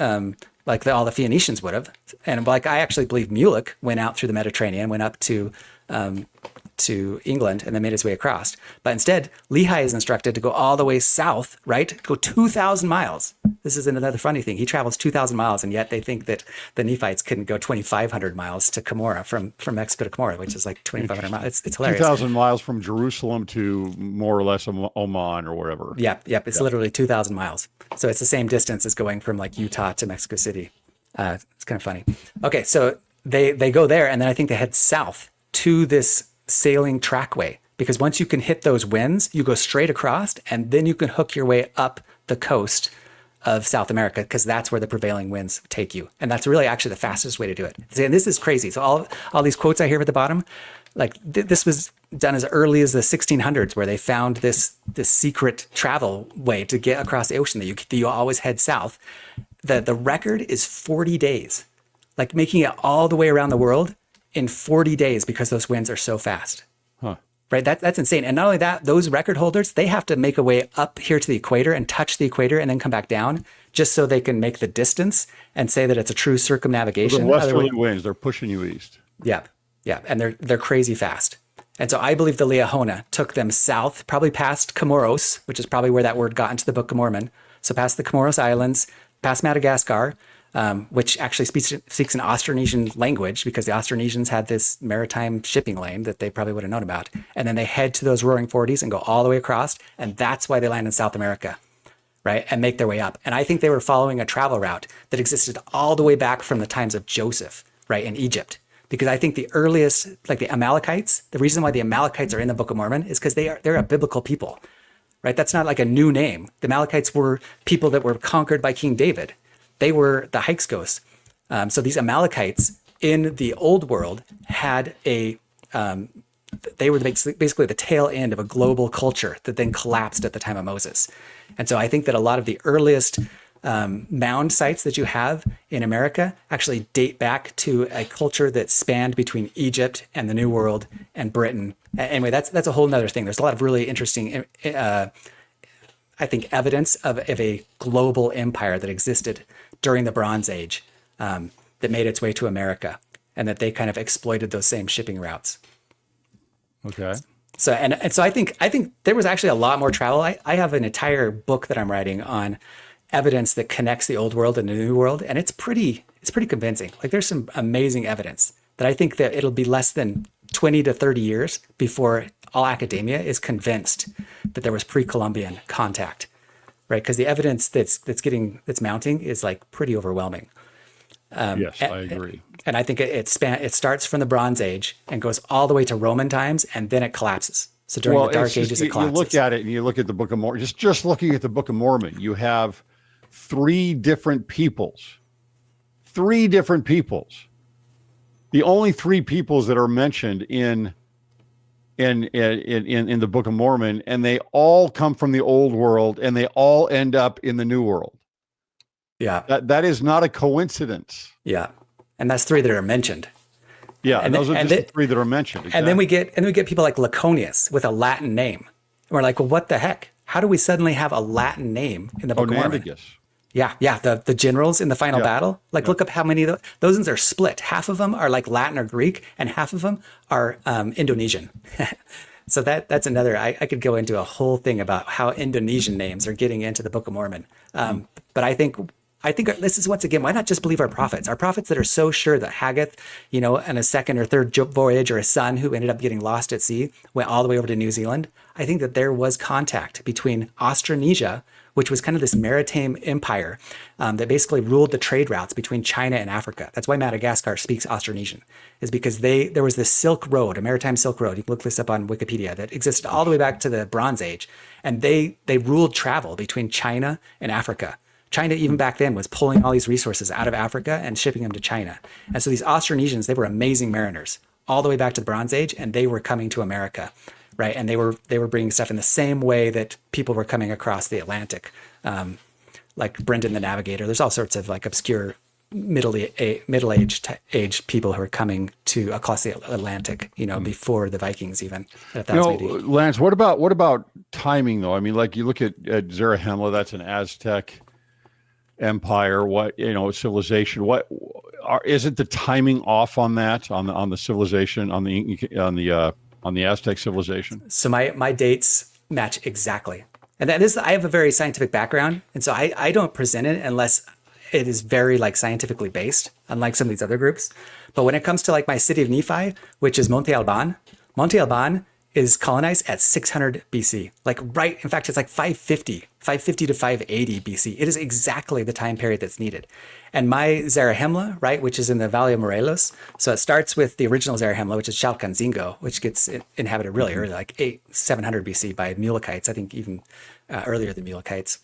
all the Phoenicians would have, and like I actually believe Mulek went out through the Mediterranean, went up to England and then made his way across. But instead, Lehi is instructed to go all the way south, right? Go 2,000 miles. This is another funny thing. He travels 2,000 miles, and yet they think that the Nephites couldn't go 2,500 miles to Cumorah from Mexico to Cumorah, which is like 2,500 miles. It's hilarious. 2,000 miles from Jerusalem to more or less Oman or wherever. Yep. It's literally 2,000 miles. So it's the same distance as going from like Utah to Mexico City. It's kind of funny. Okay, so they go there, and then I think they head south to this sailing trackway, because once you can hit those winds, you go straight across, and then you can hook your way up the coast of South America, because that's where the prevailing winds take you. And that's really actually the fastest way to do it. And this is crazy. So all these quotes I hear at the bottom, like this was done as early as the 1600s, where they found this secret travel way to get across the ocean that you always head south. The record is 40 days, like making it all the way around the world in 40 days because those winds are so fast. Huh. Right? That's insane. And not only that, those record holders, they have to make a way up here to the equator and touch the equator and then come back down just so they can make the distance and say that it's a true circumnavigation. The westerly winds, they're pushing you east. Yeah. And they're crazy fast. And so I believe the Liahona took them south, probably past Comoros, which is probably where that word got into the Book of Mormon. So past the Comoros Islands, past Madagascar, which actually speaks an Austronesian language, because the Austronesians had this maritime shipping lane that they probably would have known about. And then they head to those Roaring 40s and go all the way across. And that's why they land in South America, right? And make their way up. And I think they were following a travel route that existed all the way back from the times of Joseph, right, in Egypt. Because I think the earliest, like the Amalekites, the reason why the Amalekites are in the Book of Mormon is because they're a biblical people, right? That's not like a new name. The Amalekites were people that were conquered by King David. They were the Hyksos. So these Amalekites in the old world had they were basically the tail end of a global culture that then collapsed at the time of Moses. And so I think that a lot of the earliest mound sites that you have in America actually date back to a culture that spanned between Egypt and the New World and Britain. Anyway, that's a whole nother thing. There's a lot of really interesting, I think, evidence of a global empire that existed during the Bronze Age that made its way to America, and that they kind of exploited those same shipping routes. Okay. So and so I think there was actually a lot more travel. I have an entire book that I'm writing on evidence that connects the old world and the new world, and it's pretty convincing. Like, there's some amazing evidence that I think that it'll be less than 20 to 30 years before all academia is convinced that there was pre-Columbian contact, right? Because the evidence that's mounting is like pretty overwhelming. Yes, I agree. And I think it starts from the Bronze Age and goes all the way to Roman times, and then it collapses. So during the Dark Ages, it collapses. You look at it and you look at the Book of Mormon. Just looking at the Book of Mormon, you have three different peoples. The only three peoples that are mentioned in the Book of Mormon, and they all come from the old world, and they all end up in the new world. Yeah. That is not a coincidence. Yeah. And that's three that are mentioned. Yeah, and those are just the three that are mentioned. Exactly. And then we get people like Laconius with a Latin name. And we're like, well, what the heck? How do we suddenly have a Latin name in the Book of Mormon? Yeah, the generals in the final battle. Like, look up how many of those ones are split. Half of them are like Latin or Greek, and half of them are Indonesian. So that's another. I could go into a whole thing about how Indonesian names are getting into the Book of Mormon. But I think this is, once again, why not just believe our prophets? Our prophets that are so sure that Haggith, on a second or third voyage, or a son who ended up getting lost at sea, went all the way over to New Zealand. I think that there was contact between Austronesia, which was kind of this maritime empire that basically ruled the trade routes between China and Africa. That's why Madagascar speaks Austronesian, is because there was this Silk Road, a maritime Silk Road. You can look this up on Wikipedia, that existed all the way back to the Bronze Age. And they ruled travel between China and Africa. China, even back then, was pulling all these resources out of Africa and shipping them to China. And so these Austronesians, they were amazing mariners all the way back to the Bronze Age, and they were coming to America, right? And they were bringing stuff in the same way that people were coming across the Atlantic, like Brendan the Navigator. There's all sorts of like obscure middle-aged people who are coming to across the Atlantic, before the Vikings even. Lance, what about timing though? I mean, like, you look at Zarahemla, that's an Aztec empire, civilization. Isn't the timing off on that, on the civilization, on the Aztec civilization? So my dates match exactly. And that is, I have a very scientific background, and so I don't present it unless it is very like scientifically based, unlike some of these other groups. But when it comes to like my city of Nephi, which is Monte Alban is colonized at 600 BC. In fact, it's like 550 to 580 BC. It is exactly the time period that's needed. And my Zarahemla, right, which is in the Valley of Morelos, so it starts with the original Zarahemla, which is Chalcanzingo, which gets inhabited really early, like 700 BC by Mulekites, I think even earlier than Mulekites.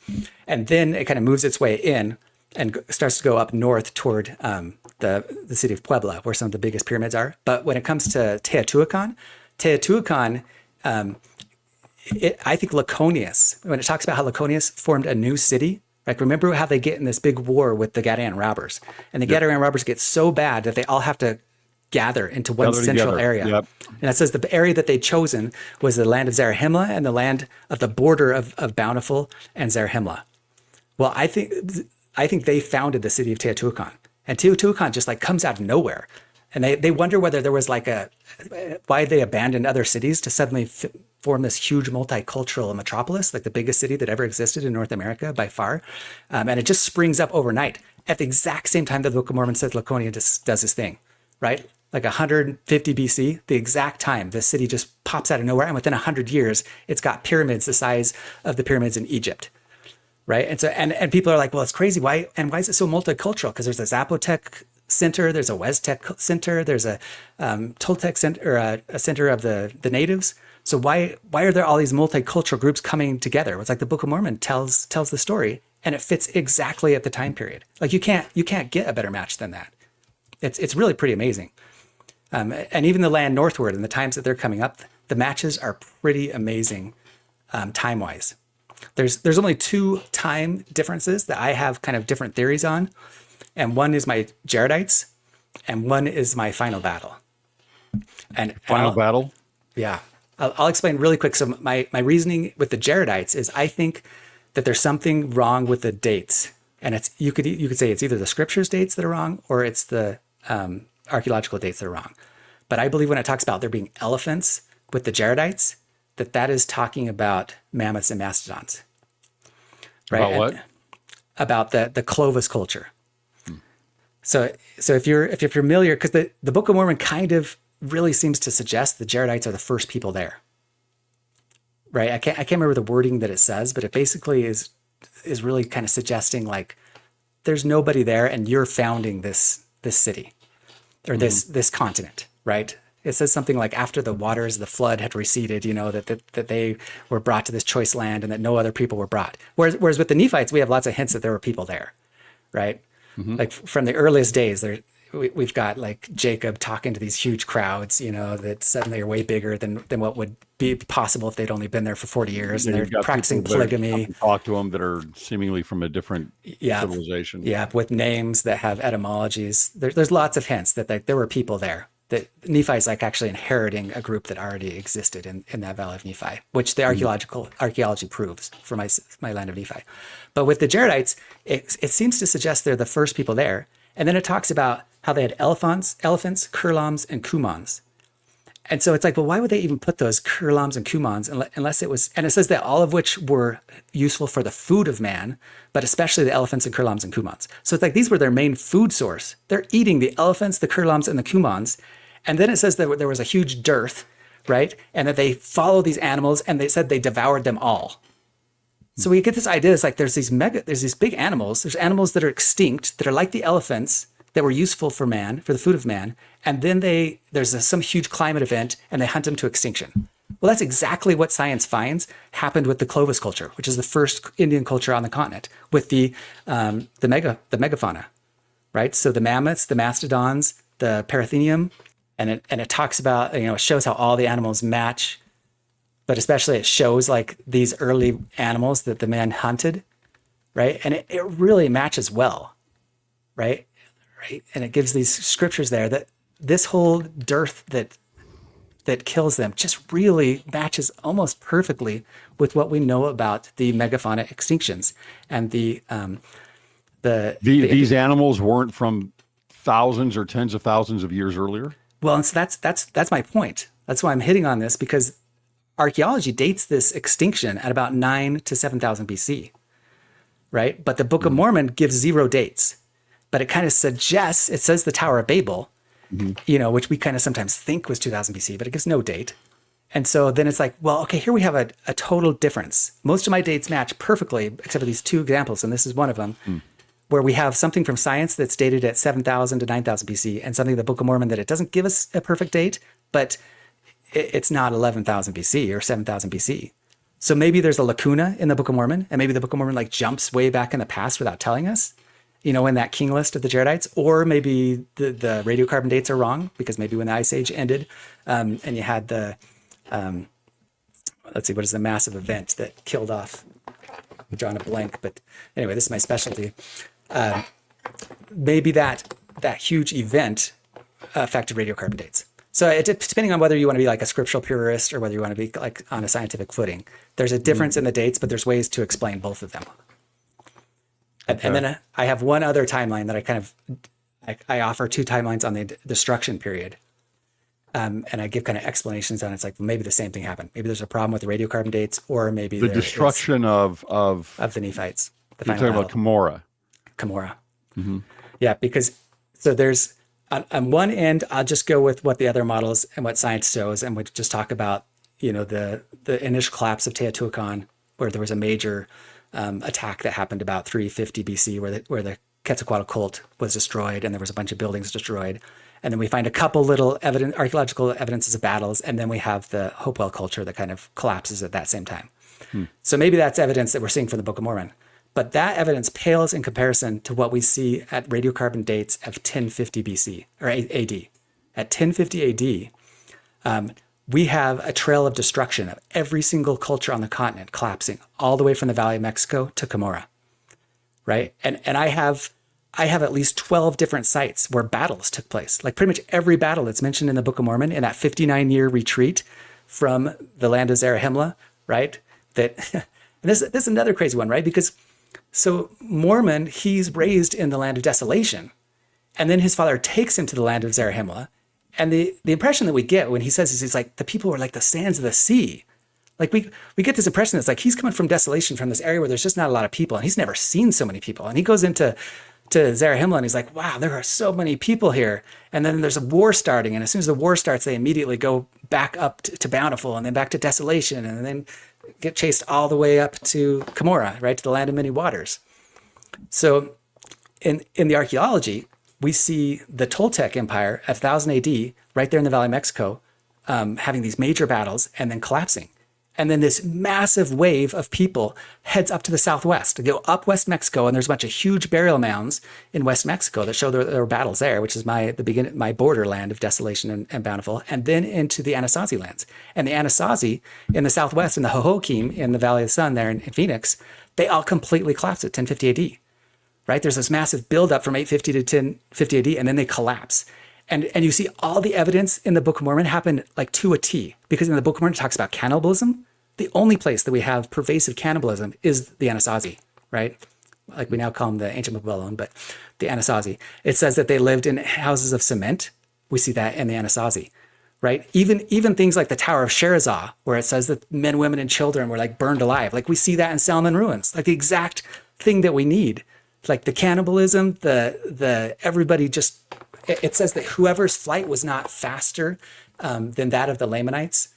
And then it kind of moves its way in and starts to go up north toward the city of Puebla, where some of the biggest pyramids are. But when it comes to Teotihuacan, I think Laconius, when it talks about how Laconius formed a new city, like, remember how they get in this big war with the Gadaran robbers, and the Gadaran robbers get so bad that they all have to gather into one central area. Yep. And it says the area that they'd chosen was the land of Zarahemla and the land of the border of Bountiful and Zarahemla. Well, I think they founded the city of Teotihuacan, and Teotihuacan just like comes out of nowhere. And they wonder whether there was like why they abandoned other cities to suddenly form this huge multicultural metropolis, like the biggest city that ever existed in North America by far. And it just springs up overnight at the exact same time that the Book of Mormon says Laconia just does his thing, right? Like 150 BC, the exact time the city just pops out of nowhere. And within 100 years, it's got pyramids the size of the pyramids in Egypt. Right. And so and people are like, well, it's crazy. Why is it so multicultural? Because there's a Zapotec center, there's a Westec center, there's a Toltec center, or a center of the natives. So why are there all these multicultural groups coming together? It's like the Book of Mormon tells the story, and it fits exactly at the time period. Like, you can't get a better match than that. It's really pretty amazing. And even the land northward and the times that they're coming up, the matches are pretty amazing time wise. There's only two time differences that I have kind of different theories on, and one is my Jaredites, and one is my final battle. And Final battle? Yeah, I'll explain really quick. So my reasoning with the Jaredites is I think that there's something wrong with the dates, and it's you could say it's either the scriptures dates that are wrong or it's the archaeological dates that are wrong. But I believe when it talks about there being elephants with the Jaredites, that is talking about mammoths and mastodons. Right? About what? About the Clovis culture. So if you're familiar, because the Book of Mormon kind of really seems to suggest the Jaredites are the first people there. Right? I can't remember the wording that it says, but it basically is really kind of suggesting like there's nobody there and you're founding this city or this continent, right? It says something like after the waters of the flood had receded, that they were brought to this choice land and that no other people were brought. Whereas with the Nephites, we have lots of hints that there were people there, right? Like from the earliest days, we've got like Jacob talking to these huge crowds, that suddenly are way bigger than what would be possible if they'd only been there for 40 years. And they're practicing polygamy. Talk to them that are seemingly from a different civilization. Yeah, with names that have etymologies. There's lots of hints that there were people there. That Nephi is like actually inheriting a group that already existed in that Valley of Nephi, which the archaeology proves for my Land of Nephi. But with the Jaredites, it seems to suggest they're the first people there. And then it talks about how they had elephants, Kurlams, and Kumans. And so it's like, well, why would they even put those Kurlams and Kumans unless it was, and it says that all of which were useful for the food of man, but especially the elephants and Kurlams and Kumans. So it's like these were their main food source. They're eating the elephants, the Kurlams, and the Kumans. And then it says that there was a huge dearth, right? And that they follow these animals and they said they devoured them all. So we get this idea, it's like there's these big animals, there's animals that are extinct, that are like the elephants, that were useful for man, for the food of man, and then there's some huge climate event and they hunt them to extinction. Well, that's exactly what science finds happened with the Clovis culture, which is the first Indian culture on the continent, with the megafauna, right? So the mammoths, the mastodons, the parathenium, and it talks about, it shows how all the animals match, but especially it shows like these early animals that the man hunted, right? And it really matches well, right? And it gives these scriptures there that this whole dearth that kills them just really matches almost perfectly with what we know about the megafauna extinctions and these animals weren't from thousands or tens of thousands of years earlier. Well, and so that's my point. That's why I'm hitting on this, because archaeology dates this extinction at about 9 to 7,000 BC, right? But the Book of Mormon gives 0 dates. But it kind of suggests, it says the Tower of Babel, which we kind of sometimes think was 2000 BC, but it gives no date. And so then it's like, well, okay, here we have a total difference. Most of my dates match perfectly, except for these 2 examples, and this is one of them, where we have something from science that's dated at 7,000 to 9,000 BC, and something in the Book of Mormon that it doesn't give us a perfect date, but it's not 11,000 BC or 7,000 BC. So maybe there's a lacuna in the Book of Mormon, and maybe the Book of Mormon like jumps way back in the past without telling us, in that king list of the Jaredites, or maybe the radiocarbon dates are wrong, because maybe when the Ice Age ended, and you had the, let's see, what is the massive event that killed off, I'm drawing a blank, but anyway, this is my specialty. Maybe that huge event affected radiocarbon dates. So depending on whether you want to be like a scriptural purist or whether you want to be like on a scientific footing, there's a difference in the dates, but there's ways to explain both of them. Okay. And then I have one other timeline that I offer 2 timelines on the destruction period. And I give kind of explanations on it. It's like, well, maybe the same thing happened. Maybe there's a problem with the radiocarbon dates, or maybe the destruction of the Nephites. You're talking about Cumorah. Mm-hmm. Yeah, because so there's on one end, I'll just go with what the other models and what science shows, and we just talk about the initial collapse of Teotihuacan, where there was a major attack that happened about 350 BC, where the Quetzalcoatl cult was destroyed, and there was a bunch of buildings destroyed. And then we find a couple little archaeological evidences of battles, and then we have the Hopewell culture that kind of collapses at that same time. So maybe that's evidence that we're seeing from the Book of Mormon. But that evidence pales in comparison to what we see at radiocarbon dates of 1050 BC or AD. At 1050 AD, we have a trail of destruction of every single culture on the continent collapsing all the way from the Valley of Mexico to Cumorah, right? And I have at least 12 different sites where battles took place. Like pretty much every battle that's mentioned in the Book of Mormon in that 59-year retreat from the land of Zarahemla, right? That and this is another crazy one, right? Because so Mormon, he's raised in the land of desolation, and then his father takes him to the land of Zarahemla. And the impression that we get when he says this is like the people were like the sands of the sea. Like we get this impression that's like he's coming from desolation, from this area where there's just not a lot of people, and he's never seen so many people. And he goes into Zarahemla and he's like, wow, there are so many people here. And then there's a war starting, and as soon as the war starts, they immediately go back up to Bountiful, and then back to desolation, and then get chased all the way up to Cumorah, right, to the land of many waters. So in the archaeology, we see the Toltec Empire at 1000 AD, right there in the Valley of Mexico, having these major battles and then collapsing. And then this massive wave of people heads up to the southwest. They go up West Mexico, and there's a bunch of huge burial mounds in West Mexico that show there were battles there, which is my borderland of desolation and bountiful, and then into the Anasazi lands. And the Anasazi in the southwest and the Hohokam in the Valley of the Sun there in Phoenix, they all completely collapse at 1050 AD. Right? There's this massive buildup from 850 to 1050 AD, and then they collapse. And you see all the evidence in the Book of Mormon happen like to a T, because in the Book of Mormon it talks about cannibalism. The only place that we have pervasive cannibalism is the Anasazi, right? Like we now call them the ancient Babylon, but the Anasazi. It says that they lived in houses of cement. We see that in the Anasazi, right? Even things like the Tower of Sherazah, where it says that men, women, and children were like burned alive. Like we see that in Salmon ruins, like the exact thing that we need. Like the cannibalism, the everybody just, it says that whoever's flight was not faster than that of the Lamanites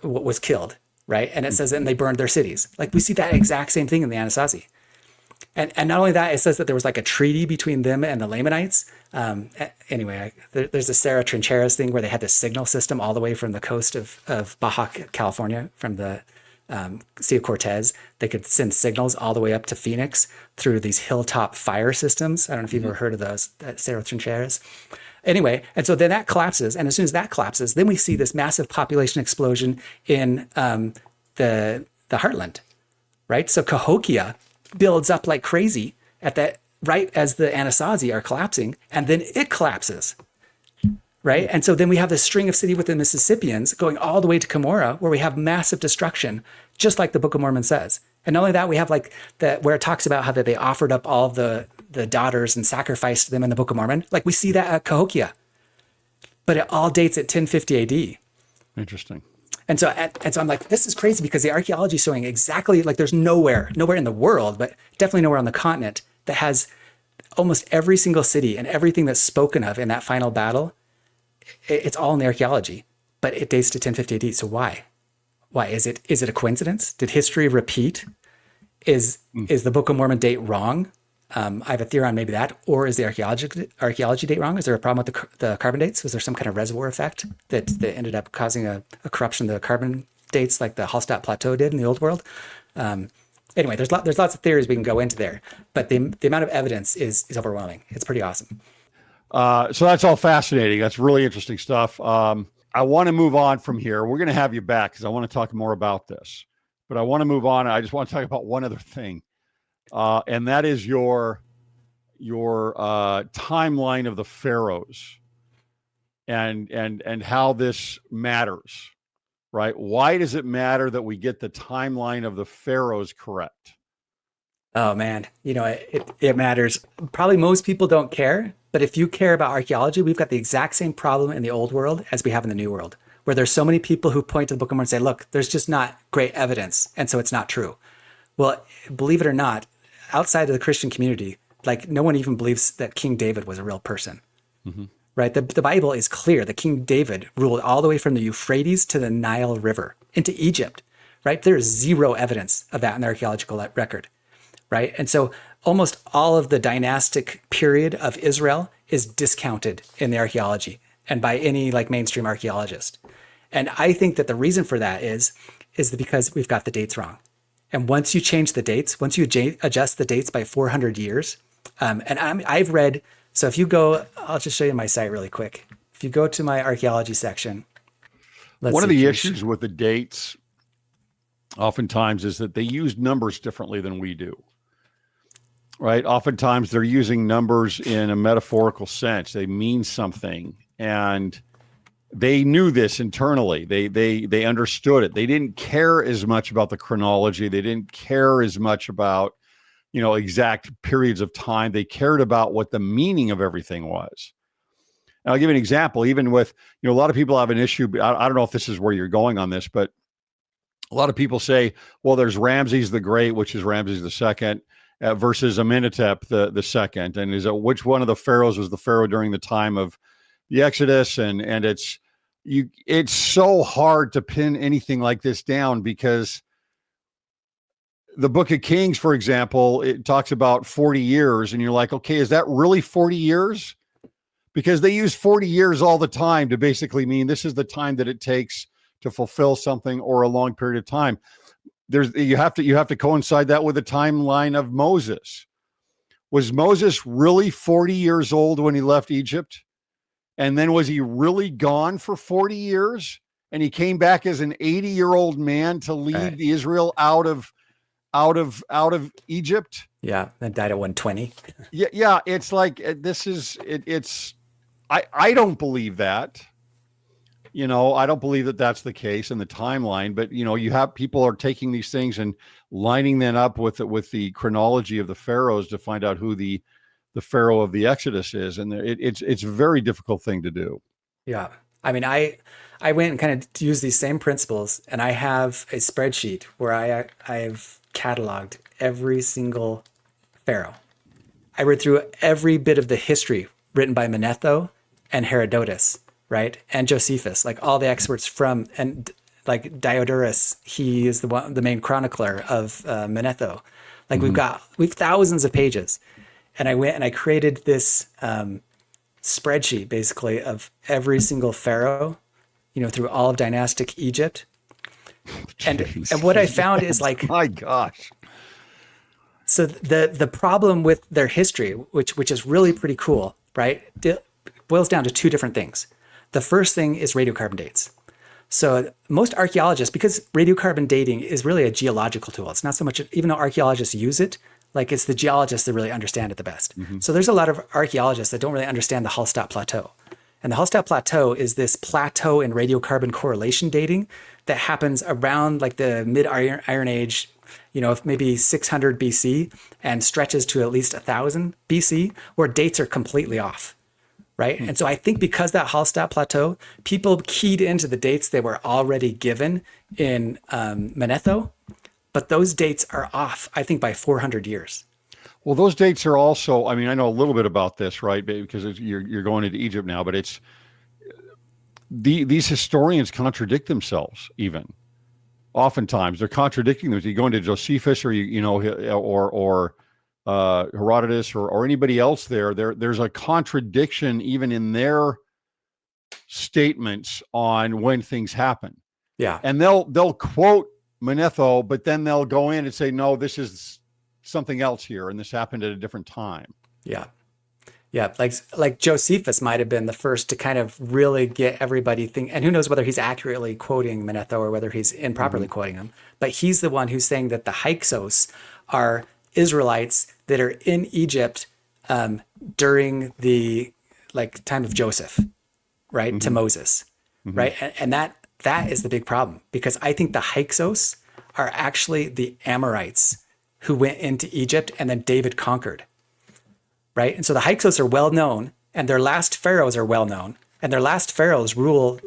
was killed, right? And it says, and they burned their cities. Like we see that exact same thing in the Anasazi. And not only that, it says that there was like a treaty between them and the Lamanites. Anyway, there's the Sarah Trincheras thing where they had this signal system all the way from the coast of Baja California, from the Sea of Cortez. They could send signals all the way up to Phoenix through these hilltop fire systems. I don't know if you've ever heard of those, Sarah Trincheras. Anyway, and so then that collapses, and as soon as that collapses, then we see this massive population explosion in the heartland, right? So Cahokia builds up like crazy at that, right as the Anasazi are collapsing, and then it collapses, right? And so then we have this string of city with the Mississippians going all the way to Cumorah, where we have massive destruction, just like the Book of Mormon says. And not only that, we have like where it talks about how that they offered up all of the daughters and sacrificed them in the Book of Mormon. Like we see that at Cahokia, but it all dates at 1050 AD. Interesting. And so I'm like, this is crazy, because the archaeology is showing exactly, like there's nowhere in the world, but definitely nowhere on the continent that has almost every single city and everything that's spoken of in that final battle. It's all in the archaeology, but it dates to 1050 AD. So why? Why is it a coincidence? Did history repeat? Is the Book of Mormon date wrong? I have a theory on maybe that, or is the archaeology date wrong? Is there a problem with the carbon dates? Was there some kind of reservoir effect that ended up causing a corruption of the carbon dates, like the Hallstatt Plateau did in the Old World? Anyway, there's lots of theories we can go into there, but the amount of evidence is overwhelming. It's pretty awesome. So that's all fascinating. That's really interesting stuff. I want to move on from here. We're going to have you back because I want to talk more about this, but I want to move on. I just want to talk about one other thing. And that is your timeline of the Pharaohs and how this matters, right? Why does it matter that we get the timeline of the Pharaohs correct? Oh man, it matters. Probably most people don't care, but if you care about archaeology, we've got the exact same problem in the Old World as we have in the New World, where there's so many people who point to the Book of Mormon and say, look, there's just not great evidence, and so it's not true. Well, believe it or not, outside of the Christian community, like no one even believes that King David was a real person, right? The Bible is clear that King David ruled all the way from the Euphrates to the Nile River into Egypt, right? There is zero evidence of that in the archaeological record, right? And so almost all of the dynastic period of Israel is discounted in the archaeology and by any like mainstream archaeologist. And I think that the reason for that is because we've got the dates wrong. And once you change the dates, once you adjust the dates by 400 years, I've read, so if you go, I'll just show you my site really quick. If you go to my archaeology section, One of the issues with the dates oftentimes is that they use numbers differently than we do. Right? Oftentimes they're using numbers in a metaphorical sense. They mean something, and they knew this internally. They understood it. They didn't care as much about the chronology. They didn't care as much about, exact periods of time. They cared about what the meaning of everything was. And I'll give you an example. Even with, a lot of people have an issue. I don't know if this is where you're going on this, but a lot of people say, well, there's Ramses the Great, which is Ramses the Second, versus Amenhotep the second, and which one of the pharaohs was the pharaoh during the time of the Exodus? And it's so hard to pin anything like this down, because the Book of Kings, for example, it talks about 40 years, and you're like, okay, is that really 40 years? Because they use 40 years all the time to basically mean this is the time that it takes to fulfill something, or a long period of time. You have to coincide that with the timeline of Moses. Was Moses really 40 years old when he left Egypt? And then was he really gone for 40 years? And he came back as an 80-year-old man to lead the Israel out of Egypt? Yeah, then died at 120. Yeah. It's like, I don't believe that. I don't believe that that's the case in the timeline, but you have people are taking these things and lining them up with the chronology of the pharaohs to find out who the pharaoh of the Exodus is, and it's a very difficult thing to do. Yeah, I mean, I went and kind of used these same principles, and I have a spreadsheet where I've cataloged every single pharaoh. I read through every bit of the history written by Manetho and Herodotus. Right, and Josephus, like all the experts from, and like Diodorus, he is the main chronicler of Manetho. Like we've thousands of pages, and I went and I created this spreadsheet basically of every single pharaoh, through all of dynastic Egypt, and what I found is like, my gosh. So the problem with their history, which is really pretty cool, right, boils down to two different things. The first thing is radiocarbon dates. So most archaeologists, because radiocarbon dating is really a geological tool, it's not so much, even though archaeologists use it, like it's the geologists that really understand it the best. So there's a lot of archaeologists that don't really understand the Hallstatt Plateau. And the Hallstatt Plateau is this plateau in radiocarbon correlation dating that happens around like the mid-Iron Age, maybe 600 BC, and stretches to at least 1000 BC, where dates are completely off. Right. And so I think because that Hallstatt Plateau, people keyed into the dates they were already given in Manetho, but those dates are off, I think, by 400 years. Well, those dates are also, I mean, I know a little bit about this, right? Because you're going into Egypt now, but it's these historians contradict themselves even. Oftentimes they're contradicting them. You go into Josephus or, or Herodotus or anybody else there's a contradiction even in their statements on when things happen. Yeah. And they'll quote Manetho, but then they'll go in and say, no, this is something else here, and this happened at a different time. Yeah. Yeah. Like Josephus might have been the first to kind of really get everybody and who knows whether he's accurately quoting Manetho or whether he's improperly quoting him, but he's the one who's saying that the Hyksos are Israelites that are in Egypt during the time of Joseph, right, to Moses, right, and that is the big problem, because I think the Hyksos are actually the Amorites who went into Egypt and then David conquered, right, and so the Hyksos are well known, and their last pharaohs are well known, and their last pharaohs rule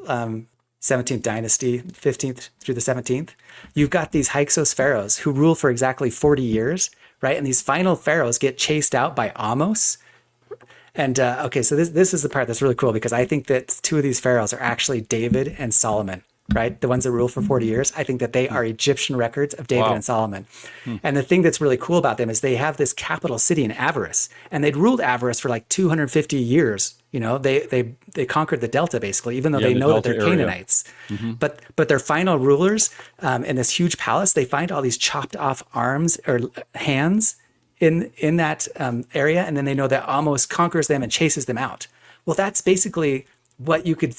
17th dynasty, 15th through the 17th. You've got these Hyksos pharaohs who rule for exactly 40 years. Right, and these final pharaohs get chased out by Amos. And so this is the part that's really cool, because I think that two of these pharaohs are actually David and Solomon, right? The ones that rule for 40 years. I think that they are Egyptian records of David and Solomon. And the thing that's really cool about them is they have this capital city in Avaris, and they'd ruled Avaris for like 250 years. They conquered the Delta basically, even though they know that they're Canaanites. But their final rulers in this huge palace, they find all these chopped off arms or hands in that area, and then they know that Amos conquers them and chases them out. Well, that's basically what you could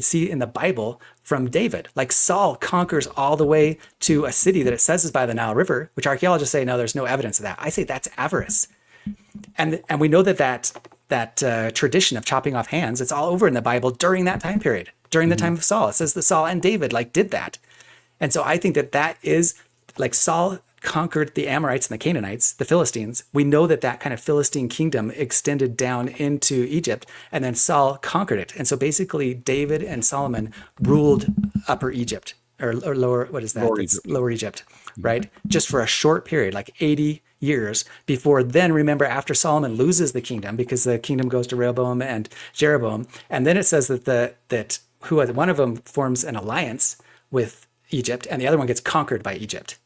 see in the Bible from David. Like Saul conquers all the way to a city that it says is by the Nile River, which archaeologists say, no, there's no evidence of that. I say that's avarice. And we know that tradition of chopping off hands, it's all over in the Bible during that time period, during the time of Saul. It says that Saul and David like did that. And so I think that is like Saul conquered the Amorites and the Canaanites, the Philistines. We know that kind of Philistine kingdom extended down into Egypt, and then Saul conquered it. And so basically David and Solomon ruled Upper Egypt or lower, what is that? Lower Egypt, right? Just for a short period, like 80 years before then, remember, after Solomon loses the kingdom, because the kingdom goes to Rehoboam and Jeroboam. And then it says that one of them forms an alliance with Egypt and the other one gets conquered by Egypt.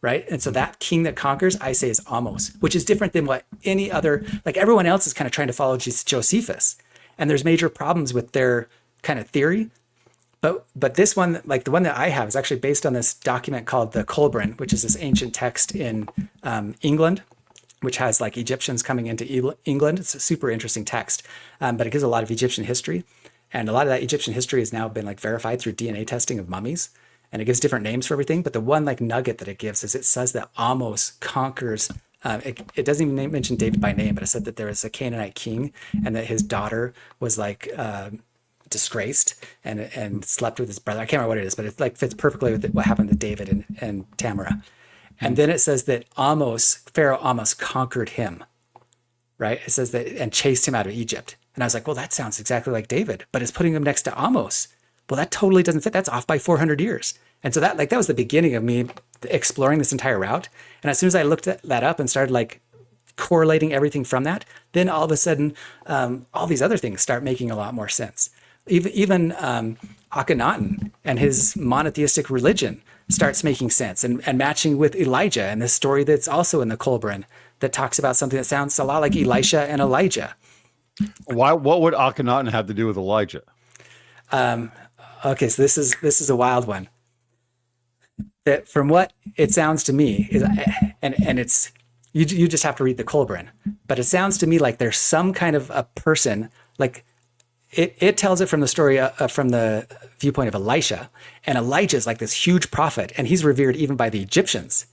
Right. And so that king that conquers, I say, is Amos, which is different than what any other, like everyone else is kind of trying to follow Josephus. And there's major problems with their kind of theory. But this one, like the one that I have, is actually based on this document called the Kolbrin, which is this ancient text in England, which has like Egyptians coming into England. It's a super interesting text, but it gives a lot of Egyptian history. And a lot of that Egyptian history has now been like verified through DNA testing of mummies. And it gives different names for everything. But the one like nugget that it gives is it says that Amos conquers, it doesn't even mention David by name, but it said that there was a Canaanite king and that his daughter was like disgraced and slept with his brother. I can't remember what it is, but it like fits perfectly with what happened to David and Tamara. And then it says that Pharaoh Amos conquered him, right? It says that and chased him out of Egypt. And I was like, well, that sounds exactly like David, but it's putting him next to Amos. Well, that totally doesn't fit. That's off by 400 years. And so that was the beginning of me exploring this entire route. And as soon as I looked that up and started like correlating everything from that, then all of a sudden, all these other things start making a lot more sense. Even Akhenaten and his monotheistic religion starts making sense and matching with Elijah and the story that's also in the Kolbrin that talks about something that sounds a lot like Elisha and Elijah. What would Akhenaten have to do with Elijah? Okay, so this is a wild one. That from what it sounds to me is, and it's you just have to read the Kolbrin, but it sounds to me like there's some kind of a person, like it tells it from the story from the viewpoint of Elisha, and Elijah is like this huge prophet, and he's revered even by the Egyptians.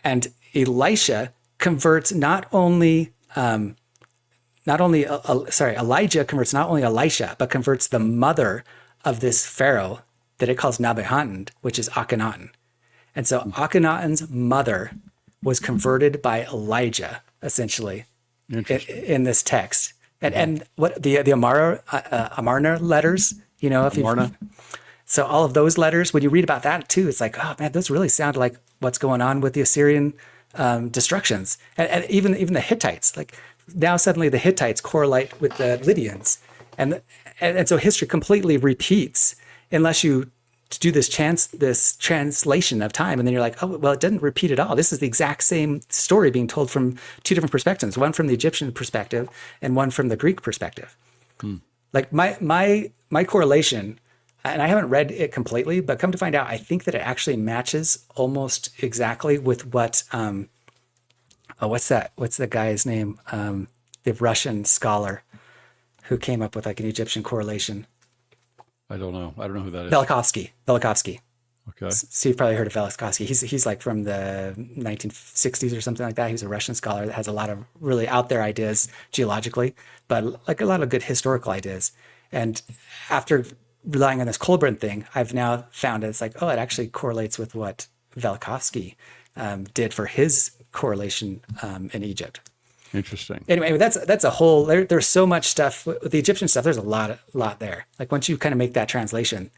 And Elijah converts Elijah converts not only Elisha, but converts the mother of this pharaoh that it calls Nabuhanan, which is Akhenaten. And so Akhenaten's mother was converted by Elijah, essentially, in this text. And what the Amarna letters, if you so all of those letters, when you read about that too, it's like, oh man, those really sound like what's going on with the Assyrian destructions, and even the Hittites. Like now suddenly the Hittites correlate with the Lydians, and so history completely repeats unless you do this translation of time, and then you're like, oh well, it didn't repeat at all. This is the exact same story being told from two different perspectives, one from the Egyptian perspective and one from the Greek perspective. Like my correlation, and I haven't read it completely, but come to find out, I think that it actually matches almost exactly with what what's the guy's name, the Russian scholar who came up with like an Egyptian correlation. I don't know who that is. Velikovsky. Okay. So you've probably heard of Velikovsky. He's like from the 1960s or something like that. He's a Russian scholar that has a lot of really out there ideas geologically, but like a lot of good historical ideas. And after relying on this Kolbrin thing, I've now found it's like, oh, it actually correlates with what Velikovsky did for his correlation in Egypt. Interesting. Anyway, that's a whole. There's so much stuff with the Egyptian stuff. There's a lot there. Like once you kind of make that translation,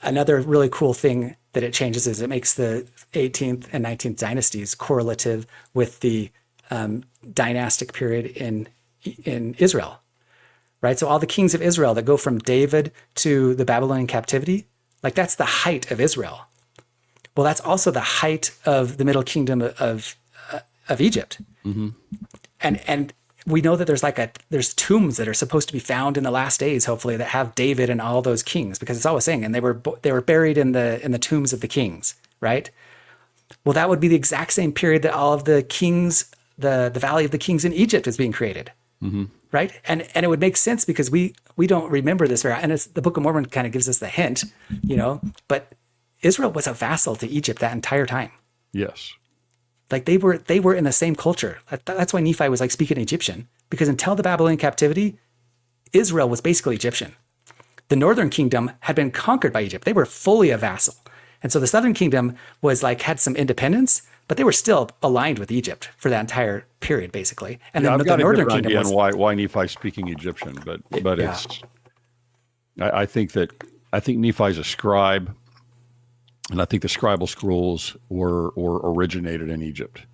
another really cool thing that it changes is it makes the 18th and 19th dynasties correlative with the dynastic period in Israel, right? So all the kings of Israel that go from David to the Babylonian captivity, like that's the height of Israel. Well, that's also the height of the Middle Kingdom of Egypt. Mm-hmm. And we know that there's tombs that are supposed to be found in the last days, hopefully, that have David and all those kings, because it's always saying, and they were buried in the tombs of the kings, right? Well, that would be the exact same period that all of the kings, the Valley of the Kings in Egypt is being created. Mm-hmm. right? And it would make sense because we don't remember this very, and it's, the Book of Mormon kind of gives us the hint, but Israel was a vassal to Egypt that entire time. Yes. Like they were in the same culture. That's why Nephi was like speaking Egyptian, because until the Babylonian captivity, Israel was basically Egyptian. The northern kingdom had been conquered by Egypt. They were fully a vassal. And so the southern kingdom was like, had some independence, but they were still aligned with Egypt for that entire period, basically. And then I've the got northern a good kingdom idea was on why Nephi's speaking Egyptian, but Yeah. I think Nephi's a scribe, and I think the scribal schools were originated in Egypt.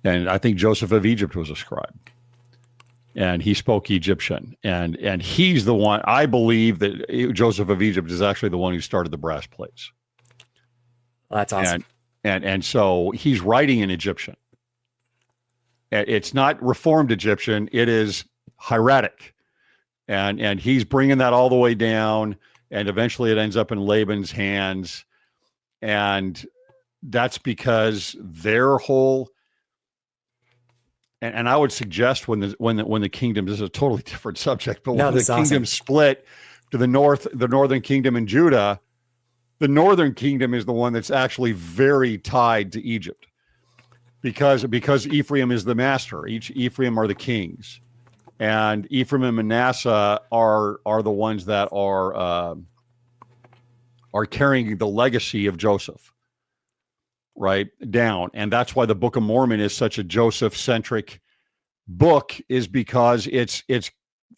And I think Joseph of Egypt was a scribe, and he spoke Egyptian. And he's the one, I believe that Joseph of Egypt is actually the one who started the brass plates. Well, that's awesome. And so he's writing in Egyptian. It's not Reformed Egyptian, it is hieratic. And he's bringing that all the way down, and eventually it ends up in Laban's hands. And that's because their whole, and I would suggest when the kingdom, this is a totally different subject, but when the kingdom split to the northern kingdom and Judah, the northern kingdom is the one that's actually very tied to Egypt, because Ephraim is the master. Ephraim are the kings, and Ephraim and Manasseh are the ones that are carrying the legacy of Joseph right down. And that's why the Book of Mormon is such a Joseph-centric book, is because it's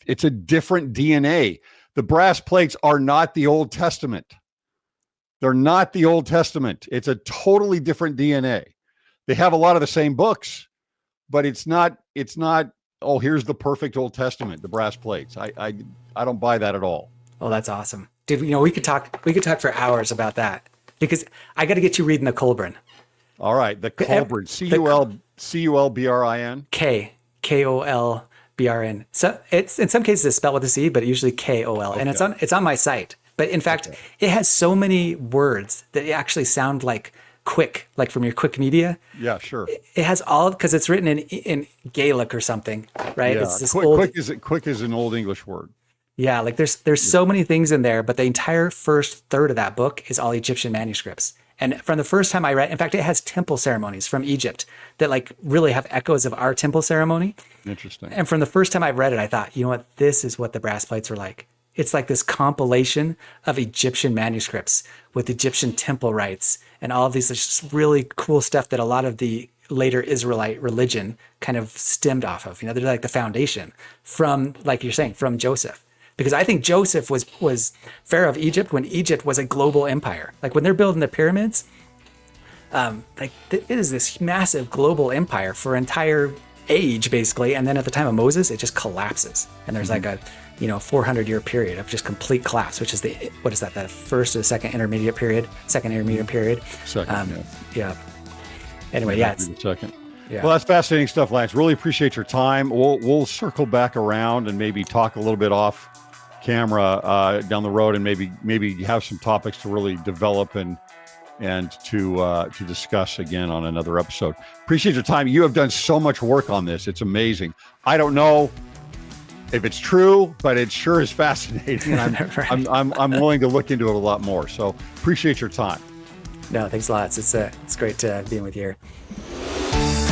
a different DNA. The brass plates are not the Old Testament. They're not the Old Testament. It's a totally different DNA. They have a lot of the same books, but it's not, oh, here's the perfect Old Testament, the brass plates. I don't buy that at all. Oh, that's awesome. Dude, we could talk for hours about that, because I got to get you reading the Kolbrin. All right. The Kolbrin, Culbrin. Kolbrn. So it's, in some cases it's spelled with a C, but usually KOL. Okay. And it's on my site. But in fact, it has so many words that it actually sound like Cwic, like from your Cwic Media. Yeah, sure. It has all, because it's written in Gaelic or something, right? Yeah. It's this Cwic is an Old English word. Yeah, like there's so many things in there, but the entire first third of that book is all Egyptian manuscripts. And from the first time I read, in fact, it has temple ceremonies from Egypt that like really have echoes of our temple ceremony. Interesting. And from the first time I read it, I thought, you know what, this is what the brass plates were like. It's like this compilation of Egyptian manuscripts with Egyptian temple rites and all of these just really cool stuff that a lot of the later Israelite religion kind of stemmed off of. They're like the foundation from, like you're saying, from Joseph. Because I think Joseph was Pharaoh of Egypt when Egypt was a global empire. Like when they're building the pyramids, it is this massive global empire for an entire age, basically. And then at the time of Moses, it just collapses. And there's like a 400-year period of just complete collapse, which is the first or the second intermediate period? Second. Yeah. Anyway, yeah. It's second. Yeah. Well, that's fascinating stuff, Lance. Really appreciate your time. We'll circle back around and maybe talk a little bit off camera down the road, and maybe have some topics to really develop and to discuss again on another episode. Appreciate your time. You have done so much work on this. It's amazing. I don't know if it's true, but it sure is fascinating. And I'm willing to look into it a lot more. So appreciate your time. No, thanks a lot. It's great being with you here.